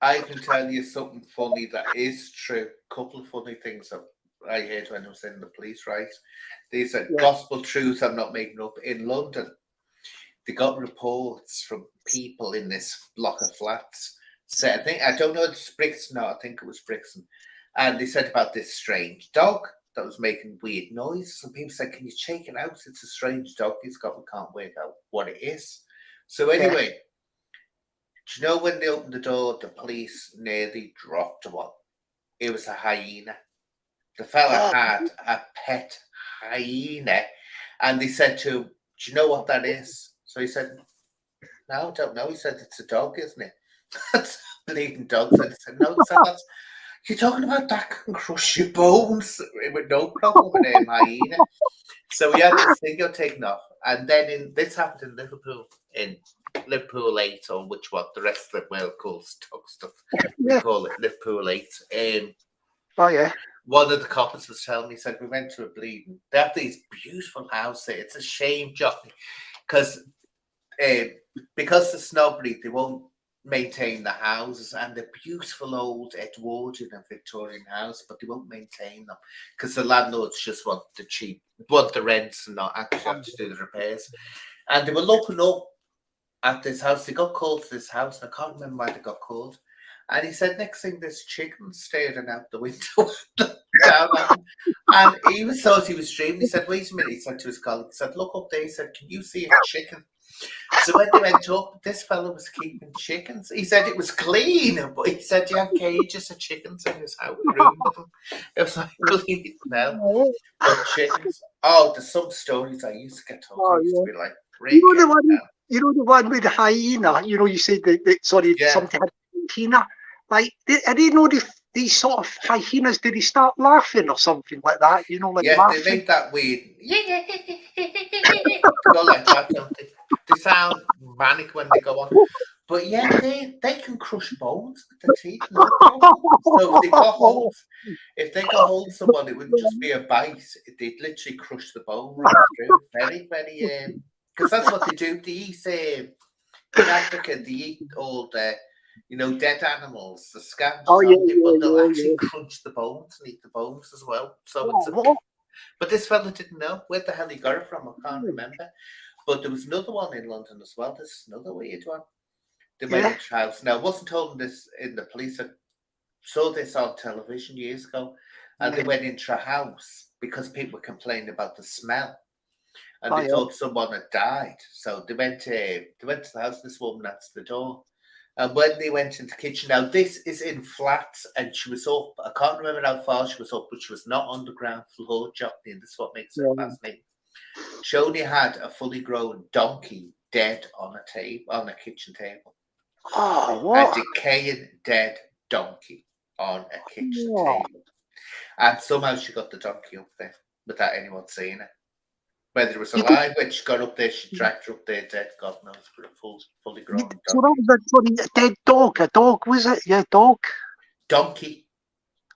I can tell you something funny that is true. Couple of funny things that I heard when I was in the police, right? These are Yeah, gospel truths I'm not making up. In London, they got reports from people in this block of flats. Said, I don't know if it's Brixton. No, I think it was Brixton. And they said about this strange dog that was making weird noises. And people said, "Can you check it out? It's a strange dog. We can't work out what it is." So yeah. anyway, do you know when they opened the door, the police nearly dropped one? It was a hyena. The fella Oh, had a pet hyena, and they said to him, "Do you know what that is?" So he said, "No, I don't know." He said, "It's a dog, isn't it?" That's a bleeding dog. So he said, "No." He said, "That's you're talking about that can crush your bones with no problem with a hyena." So we had this video taken off, and then this happened in Liverpool 8, or which what the rest of the world calls Tug stuff. We yeah. call it Liverpool 8. Oh, yeah. One of the coppers was telling me, he said, we went to a bleeding. They have these beautiful houses. It's a shame, Johnny, because the snobbery, they won't maintain the houses, and the beautiful old Edwardian and Victorian house, but they won't maintain them because the landlords just want the rents and not actually have to do the repairs. And they were looking up at this house. They got called to this house, and I can't remember why they got called. And he said, next thing, this chicken staring out the window down at him. And he thought he was dreaming. He said, wait a minute, he said to his colleague, he said, look up there. He said, can you see a chicken? So when they went up, this fellow was keeping chickens. He said it was clean, but he said he had cages of chickens in his house room with him. It was like clean now, but chickens. Oh, there's some stories I used to get told. I Oh, used yeah. to be like, You know break the it one. down. You know the one with the hyena. You know, you said that sorry, Yeah, something had hyena. Like, I didn't know these sort of hyenas. Did he start laughing or something like that? You know, like yeah, they laughing. make that weird. They go like that, don't they? They sound manic when they go on. But yeah, they can crush bones with their teeth, no problem. So if they got hold of someone, it wouldn't just be a bite. They'd literally crush the bone right through. Very, very, because that's what they do. They eat, in Africa, they eat all the, dead animals, the scavengers, but they'll actually crunch the bones and eat the bones as well. So but this fella didn't know where the hell he got it from. I can't remember. But there was another one in London as well. This is another weird one. They went into the house. Now, I wasn't told this in the police. I saw this on television years ago, and they went into a house because people were complaining about the smell, and they thought someone had died. So they went to the house. This woman answered the door, and when they went into the kitchen, now this is in flats, and she was up. I can't remember how far she was up, but she was not on the ground floor, Johnny, and this is what makes it fascinating. She only had a fully grown donkey dead on a kitchen table. A decaying dead donkey on a kitchen table. And somehow she got the donkey up there without anyone seeing it. Whether it was alive, when she got up there, she dragged her up there dead, God knows, for a fully grown donkey. So that was a dead dog. A dog, was it? Yeah, dog. Donkey.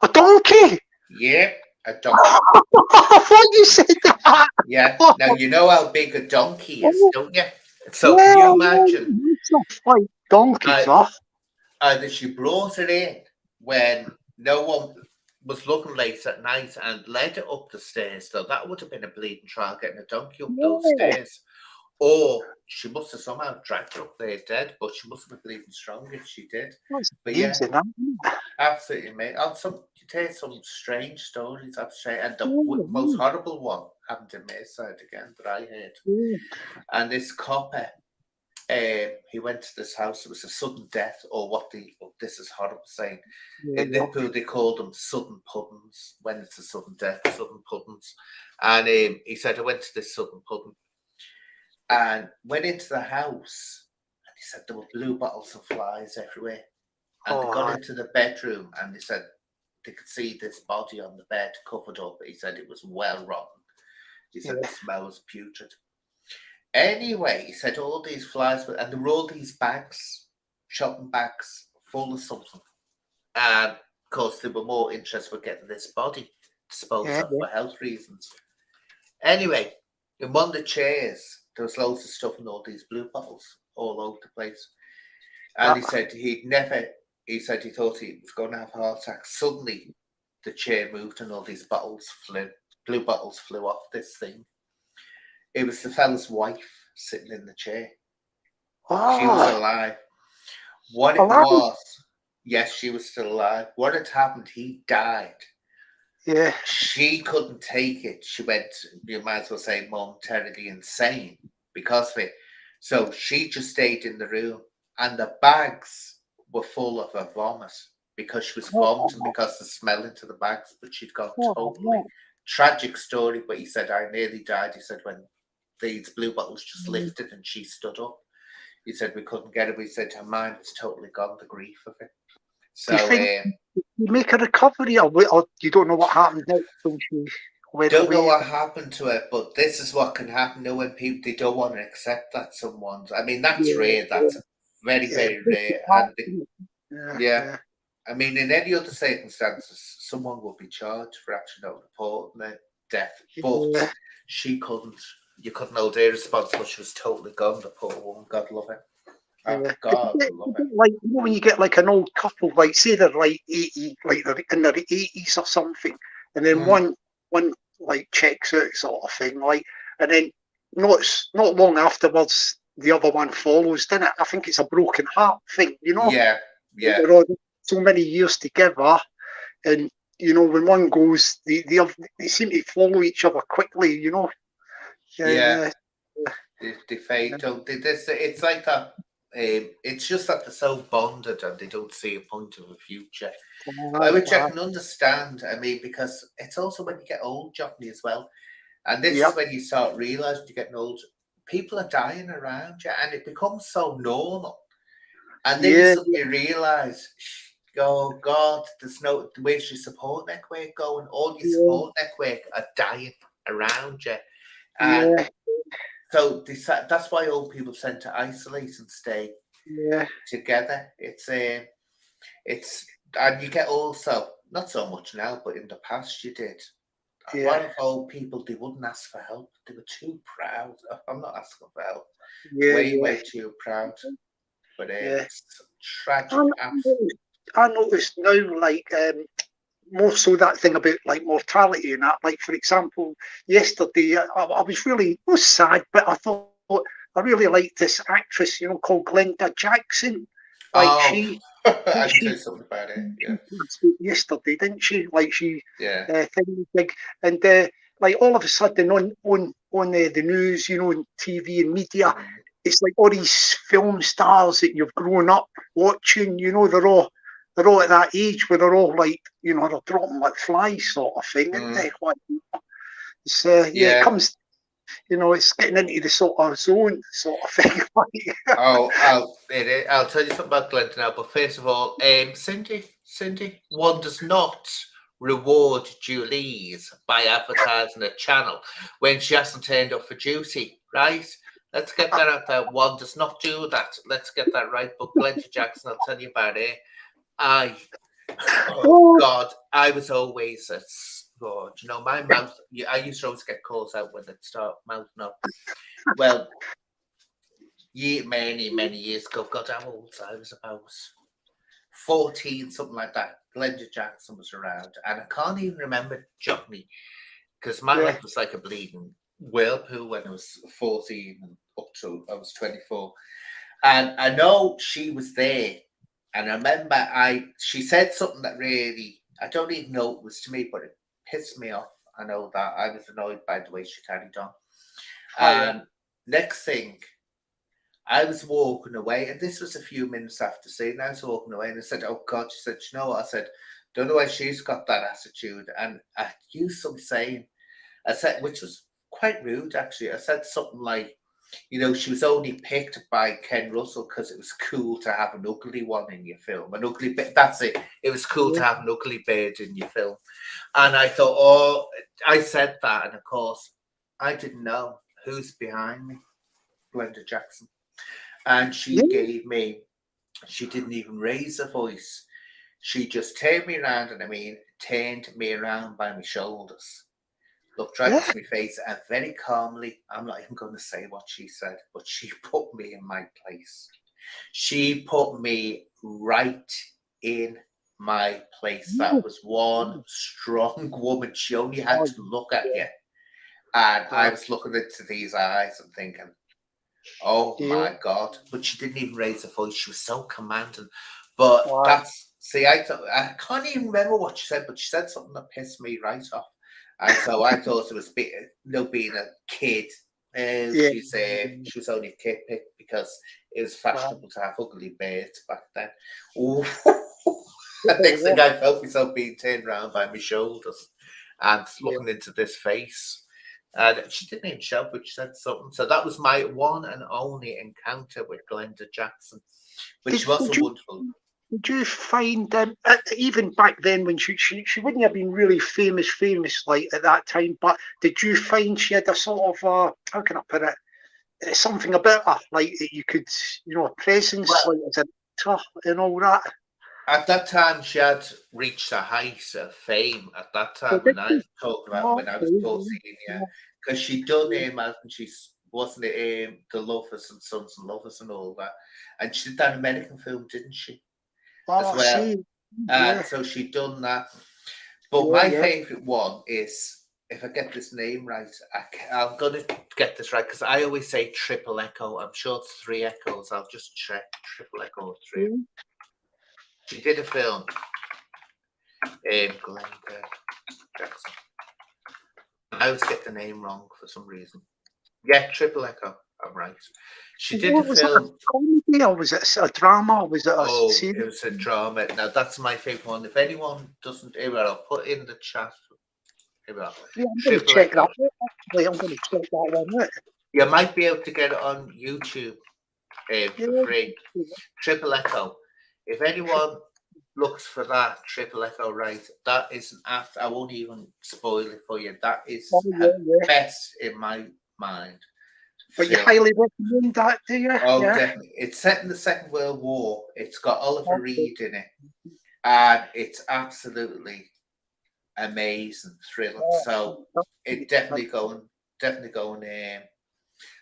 A donkey? Yeah, a donkey. I thought you said that. Yeah. Now, you know how big a donkey is, don't you? So can you imagine? Like donkeys, Either she brought it in when no one was looking late at night and led it up the stairs, so that would have been a bleeding trial getting a donkey up those stairs. Or she must have somehow dragged her up there dead, but she must have been bleeding strong if she did. But yeah, absolutely, mate. You hear some strange stories, and the most horrible one happened in Merseyside again that I heard. And this copper, he went to this house. It was a sudden death, or this is horrible saying. In Liverpool, they call them sudden puddings when it's a sudden death, sudden puddings. And he said, I went to this sudden pudding and went into the house, and he said there were blue bottles of flies everywhere. And they got into the bedroom, and they said they could see this body on the bed covered up. He said it was well rotten. He said the smell was putrid. Anyway, he said all these flies, and there were all these bags, shopping bags, full of something. And of course, they were more interested in getting this body disposed of for health reasons. Anyway, in one of the chairs, there was loads of stuff in all these blue bottles all over the place. And he said he said he thought he was going to have a heart attack. Suddenly, the chair moved and all these blue bottles flew off this thing. It was the fella's wife sitting in the chair. She was alive. What it was, yes, she was still alive. What had happened, he died. Yeah. She couldn't take it. She went, you might as well say, momentarily insane because of it. So she just stayed in the room, and the bags were full of her vomit because she was vomiting because the smell into the bags, but she'd gone totally. Tragic story, but he said, I nearly died. He said, when these blue bottles just lifted and she stood up. He said we couldn't get it. He said her mind was totally gone, the grief of it. So did you make a recovery, or you don't know what happened next when she went don't away? know what happened to her, but this is what can happen now when people, they don't want to accept that someone's. I mean, that's rare. That's very, very rare. And I mean, in any other circumstances, someone would be charged for actually not reporting their death, but she couldn't. You couldn't hold her responsible. She was totally gone, the poor woman. God love her. God love her. Like, you know, when you get like an old couple, like say they're like 80, like they're in their 80s or something, and then one like checks out sort of thing, like, and then not long afterwards the other one follows, doesn't it? I think it's a broken heart thing, you know? Yeah. They're all so many years together, and you know, when one goes, they seem to follow each other quickly, you know. They fade. It's like that. It's just that they're so bonded and they don't see a point of a future, which I can understand. I mean, because it's also when you get old, Johnny, as well. And this is when you start realising you're getting old. People are dying around you, and it becomes so normal. And then you suddenly realise, oh God, where's your support network going? All your support network are dying around you. And so that's why old people tend to isolate and stay Yeah. together. It's and you get also not so much now, but in the past you did. A Yeah. lot of old people, they wouldn't ask for help. They were too proud. I'm not asking for help. Yeah. Way, Yeah. way too proud. But Yeah. it's tragic. I noticed, I noticed now, like, more so that thing about like mortality and that. Like, for example, yesterday I was really not sad, but I thought I really liked this actress, called Glenda Jackson. Like Oh, she, I can tell she, you something about it. she Yeah, passed away yesterday, didn't she? Like she, yeah. thing big, and like all of a sudden on the news, on TV and media, Mm. it's like all these film stars that you've grown up watching. They're all at that age where they're all like, they're dropping like flies, sort of thing, isn't Mm. they? Like, it's yeah, it Yeah. comes, it's getting into the sort of zone, sort of thing. Like, Oh, I'll tell you something about Glenda now. But first of all, Cindy, one does not reward Julie's by advertising a channel when she hasn't turned up for duty, right? Let's get that out there. One does not do that. Let's get that right. But Glenda Jackson, I'll tell you about it. Oh oh, God, I was always at God. My mouth. I used to always get calls out when it start mouthing up. Well, many years ago. God, how old I was about 14, something like that. Glenda Jackson was around, and I can't even remember Johnny because my yeah, life was like a bleeding whirlpool when I was 14 and up to I was 24. And I know she was there, and I remember she said something that really I don't even know it was to me, but it pissed me off. I know that I was annoyed by the way she carried on. yeah, And next thing, I was walking away, and this was a few minutes after seeing. I was walking away, and I said, "Oh God!" She said, "You know what?" I said, "Don't know why she's got that attitude." And I used some saying, I said, which was quite rude actually. I said something like, she was only picked by Ken Russell because it was cool to have an ugly one in your film. An ugly bit. That's it. It was cool yeah, to have an ugly bird in your film. And I thought, oh, I said that, and of course, I didn't know who's behind me, Glenda Jackson. And yeah, she didn't even raise her voice. She just turned me around, and turned me around by my shoulders, looked right yeah. into my face, and very calmly, I'm not even going to say what she said, but she put me in my place. She put me right in my place. That was one strong woman. She only had Oh, to look at yeah, you. And I wow, was looking into these eyes and thinking, oh yeah, my God. But she didn't even raise her voice. She was so commanding. But wow, I can't even remember what she said, but she said something that pissed me right off. And so I thought it was being a kid. yeah, She was only a kid pick because it was wow. fashionable to have ugly birds back then. Ooh. The next thing I felt myself being turned around by my shoulders and Yeah. looking into this face. And she didn't even shout, but she said something. So that was my one and only encounter with Glenda Jackson, Did, which was did a you wonderful. did you find even back then when she wouldn't have been really famous like at that time, but did you find she had a sort of how can I put it, something about her like that you could, a presence Well, like as an actor and all that? at that time, she had reached a height of fame. At that So time, did when I she? was talking about Oh, when I was okay. 14, yeah, Yeah, because she done yeah. and she wasn't it the Lovers and Sons and Lovers and all that, and she did that American film, didn't she, as Oh, I well? see. And Yeah, so she done that. But yeah, my yeah. favorite one is, if I get this name right, I'm gonna get this right because I always say Triple Echo. I'm sure it's three echoes. I'll just check Triple Echo or three. Yeah. She did a film. Glenda Jackson. I always get the name wrong for some reason. Yeah, Triple Echo. I'm right. She did a What was that? A film. comedy or was it a drama? Or was it a Oh, series? it was a drama. Now that's my favorite one. If anyone doesn't, here I'll put in the chat. Here we are. Yeah, I'm going to Triple check that Echo. out. Actually, I'm going to check that one out. You might be able to get it on YouTube for Yeah. free. Triple Echo. If anyone looks for that Triple Echo, right, that is an act. I won't even spoil it for you. That Oh, is yeah, her yeah. best in my mind But you film. highly recommend that, do you? Oh, Yeah. definitely. It's set in the Second World War. It's got Oliver Okay. Reed in it, and it's absolutely amazing, thrilling. So it definitely go and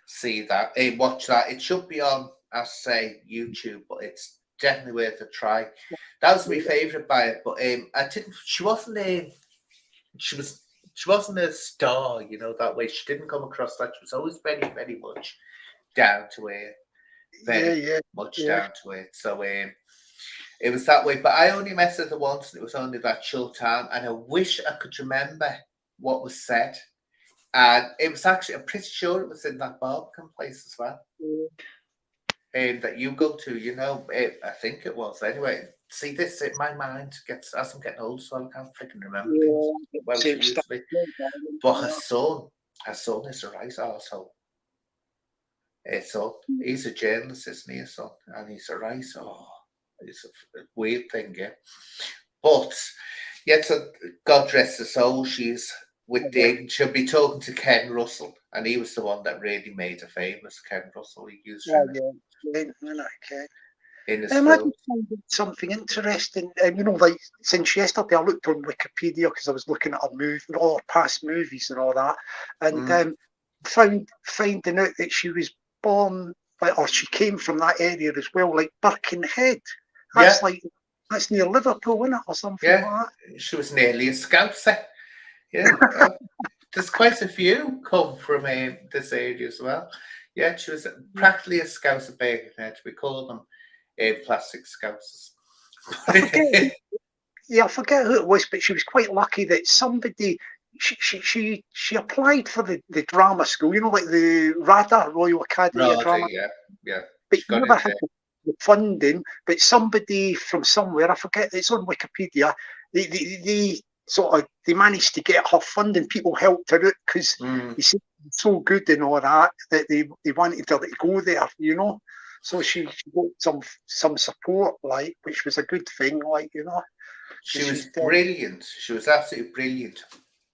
see that. Watch that. It should be on, I say, YouTube, but it's definitely worth a try. That was my favourite by it, but I didn't. She wasn't a. She was. She wasn't a star, you know, that way. She didn't come across that. She was always very, very much down to earth, very Yeah, much yeah. down to earth. So it was that way. But I only met her once, and it was only that short time. And I wish I could remember what was said. And it was actually, I'm pretty sure it was in that Barbican place as well. That you go to, you know, I think it was. Anyway, see this in my mind gets as I'm getting older, so I can't freaking remember things well as Same it used stuff. to be. But her son is a right arsehole. His son, he's a journalist, isn't he? His son, and he's a right. Oh, it's a weird thing, yeah. But yet, so God rest her soul, she's with Dig. She'll be talking to Ken Russell, and he was the one that really made her famous. Ken Russell, he used her Okay. in his I film. just found something interesting. You know, like since yesterday, I looked on Wikipedia because I was looking at her movie, all her past movies and all that, and finding out that she was born, like, or she came from that area as well, like Birkenhead. That's Yeah, like that's near Liverpool, isn't it, or something yeah, like she was nearly a Scouser. Yeah, there's quite a few come from this area as well. Yeah, she was practically a Scouser Birkenhead. We call them plastic Scousers. that. I forget who it was, but she was quite lucky that somebody. She applied for the drama school, you know, like the RADA, Royal Academy of Drama, Yeah, but she got never in had there. the funding. But somebody from somewhere, I forget, it's on Wikipedia. They sort of they managed to get her funding. People helped her out because Mm. they seemed so good and all that they wanted her to go there, you know. So she got some support, like, which was a good thing, like, you know. She was She's brilliant. She was absolutely brilliant.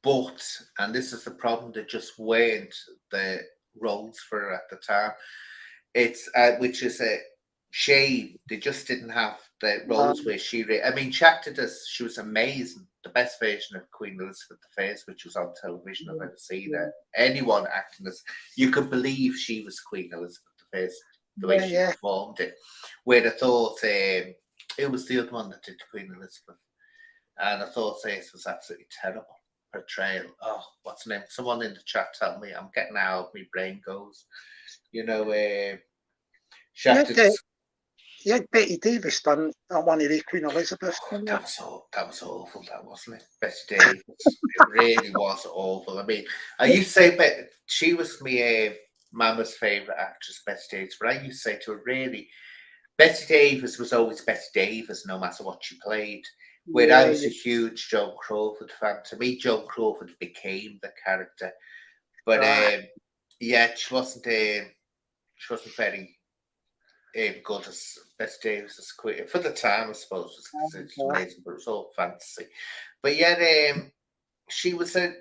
But, and this is the problem, there just weren't the roles for her at the time. It's which is a shame. They just didn't have the roles where I mean, she acted as she was amazing. The best version of Queen Elizabeth I, which was on television I've ever seen. Anyone acting as you could believe she was Queen Elizabeth I, the way she performed it. Where I thought it was the other one that did Queen Elizabeth. And I thought this was absolutely terrible portrayal. Oh, what's her name? Someone in the chat tell me. I'm getting out. My brain goes. You know, she acted. Betty Davis done one of the Queen Elizabeth. Oh, that was awful. That wasn't it, Betty Davis. It really was awful. I mean, I used to say she was my mama's favourite actress, Betty Davis. But I used to say to her, really, Betty Davis was always Betty Davis, no matter what she played. Where I was a huge Joan Crawford fan. To me, Joan Crawford became the character. But yeah, she wasn't very good as Betty Davis as Queen for the time, I suppose. It's amazing, but it was all fantasy. But yeah, she was a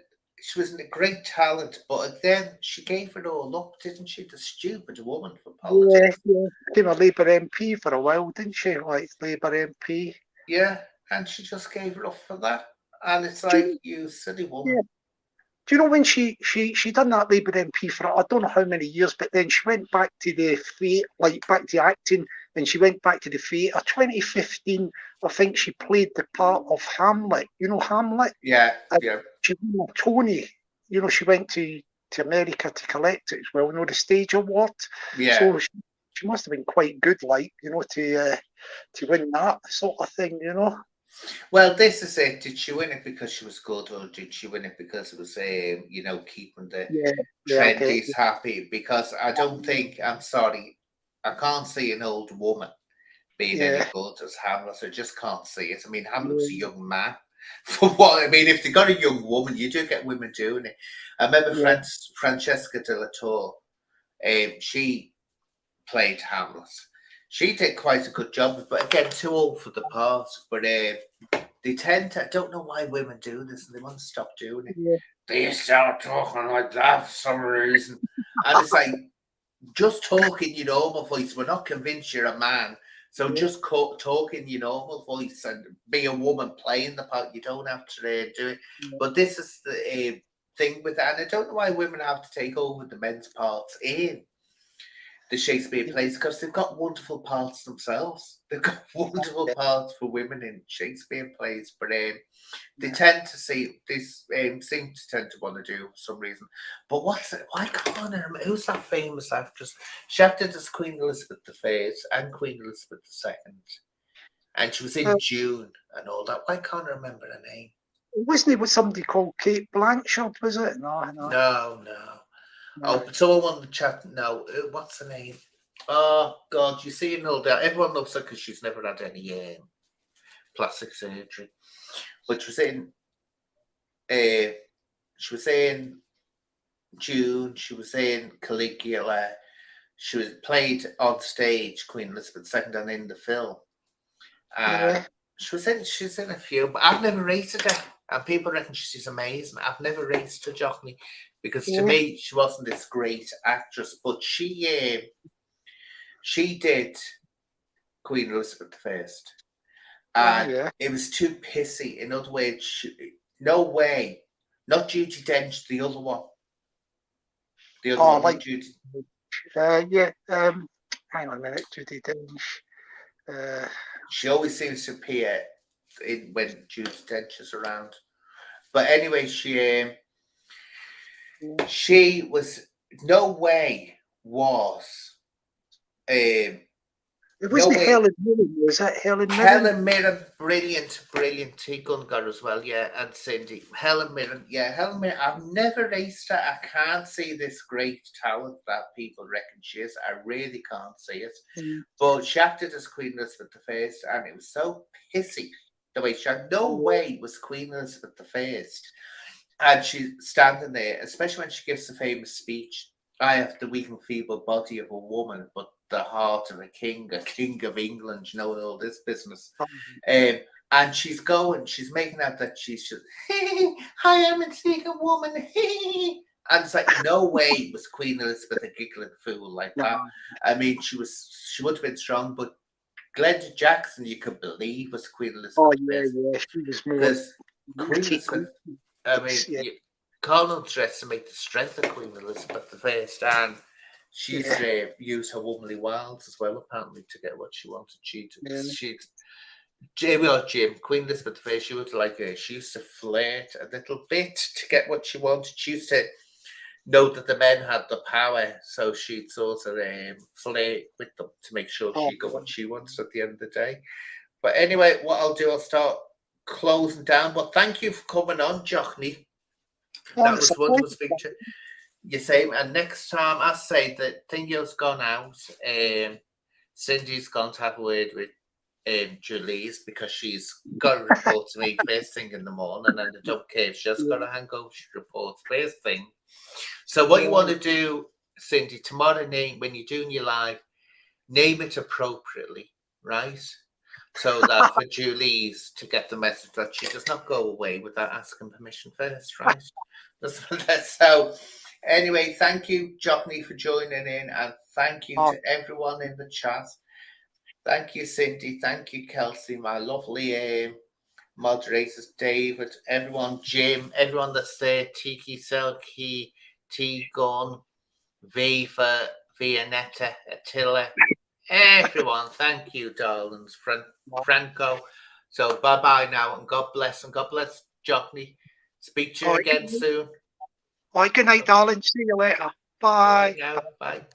great talent, but then she gave it all up, didn't she? The stupid woman for politics. Became a Labour MP for a while, didn't she? Like Labour MP. Yeah, and she just gave it up for that. And it's like, you silly woman. Do you know when she done that Labour MP for I don't know how many years, but then she went back to the back to acting, and she went back to the theatre. 2015, I think she played the part of Hamlet. You know Hamlet? Yeah. She won a Tony. You know, she went to America to collect it as well. You know, the stage award. Yeah. So she must have been quite good, like, you know, to win that sort of thing. You know. Well, this is it. Did she win it because she was good, or did she win it because it was, you know, keeping the trendies happy? Because I don't think, I'm sorry, I can't see an old woman being any good as Hamlet. I just can't see it. I mean, Hamlet's a young man. For what I mean, if they got a young woman, you do get women doing it. I remember Francesca de la Torre. She played Hamlet. She did quite a good job, but again, too old for the part. But they tend to, I don't know why women do this, and they want to stop doing it. They start talking like that for some reason. And it's like, just talk in your normal voice. We're not convinced you're a man. So Yeah. just talk in your normal voice and be a woman playing the part. You don't have to do it. Yeah. But this is the thing with that. And I don't know why women have to take over the men's parts in the Shakespeare plays, because they've got wonderful parts themselves. They've got wonderful parts for women in Shakespeare plays, but they tend to see this seem to tend to want to do for some reason. But what's it? Why can't I remember? Who's that famous actress? She acted as Queen Elizabeth I and Queen Elizabeth II, and she was in June and all that. Why can't I remember her name? Wasn't it with somebody called Kate Blanchard? Was it? No. Oh, but someone wanted to chat. No, what's her name? Oh God, you see, everyone loves her because she's never had any plastic surgery. But she was in June. She was in Caligula. She was played on stage Queen Elizabeth II and in the film. She's in a few, but I've never rated her. And people reckon she's amazing. I've never rated her, Johnny, because to me she wasn't this great actress. But she did Queen Elizabeth I, and it was too pissy. In other words, no way, not Judi Dench, the other one. The other one, like Judi. Hang on a minute, Judi Dench. She always seems to appear when Judi Dench is around. But anyway, she was no way was. It wasn't Helen Mirren, was that Helen Mirren? Helen Mirren, brilliant. T. Gungar as well, yeah, and Cindy. Helen Mirren. I've never raced her. I can't see this great talent that people reckon she is. I really can't see it. But she acted as Queen Elizabeth I, and it was so pissy the way she had. No way was Queen Elizabeth I. And she's standing there, especially when she gives the famous speech, I have the weak and feeble body of a woman, but the heart of a king of England, you know, and all this business. And she's making out that she's just, I am a secret woman. And it's like, no way was Queen Elizabeth a giggling fool like that. I mean, she would have been strong, but Glenda Jackson, you could believe, was Queen Elizabeth. She was more. Because Queen Elizabeth, I mean, you can't underestimate the strength of Queen Elizabeth I, and she's used her womanly wiles as well, apparently, to get what she wanted. Jim, Queen Elizabeth I, she used to flirt a little bit to get what she wanted. She used to know that the men had the power, so she'd sort of flirt with them to make sure she got what she wanted at the end of the day. But anyway, what I'll do, I'll start closing down. But thank you for coming on, Johnny. That was wonderful speaking to you. Same. And next time, I say that Thingo's gone out. Cindy's gone to have a word with Julie's because she's got to report to me first thing in the morning, and I don't care if she's got a hangover, she reports first thing. So what you want to do, Cindy, tomorrow night when you're doing your live, name it appropriately, right? So that for Julie's to get the message that she does not go away without asking permission first, right? So anyway, thank you, Johnny, for joining in, and thank you to everyone in the chat. Thank you, Cindy. Thank you, Kelsey, my lovely moderators, David, everyone, Jim, everyone that's there, Tiki Selkie, T-Gon, Viva, Vianetta, Attila, everyone. Thank you, darlings. Franco. So bye-bye now, and God bless Johnny. Speak to you again soon. Good night, darling. See you later. Bye. Bye.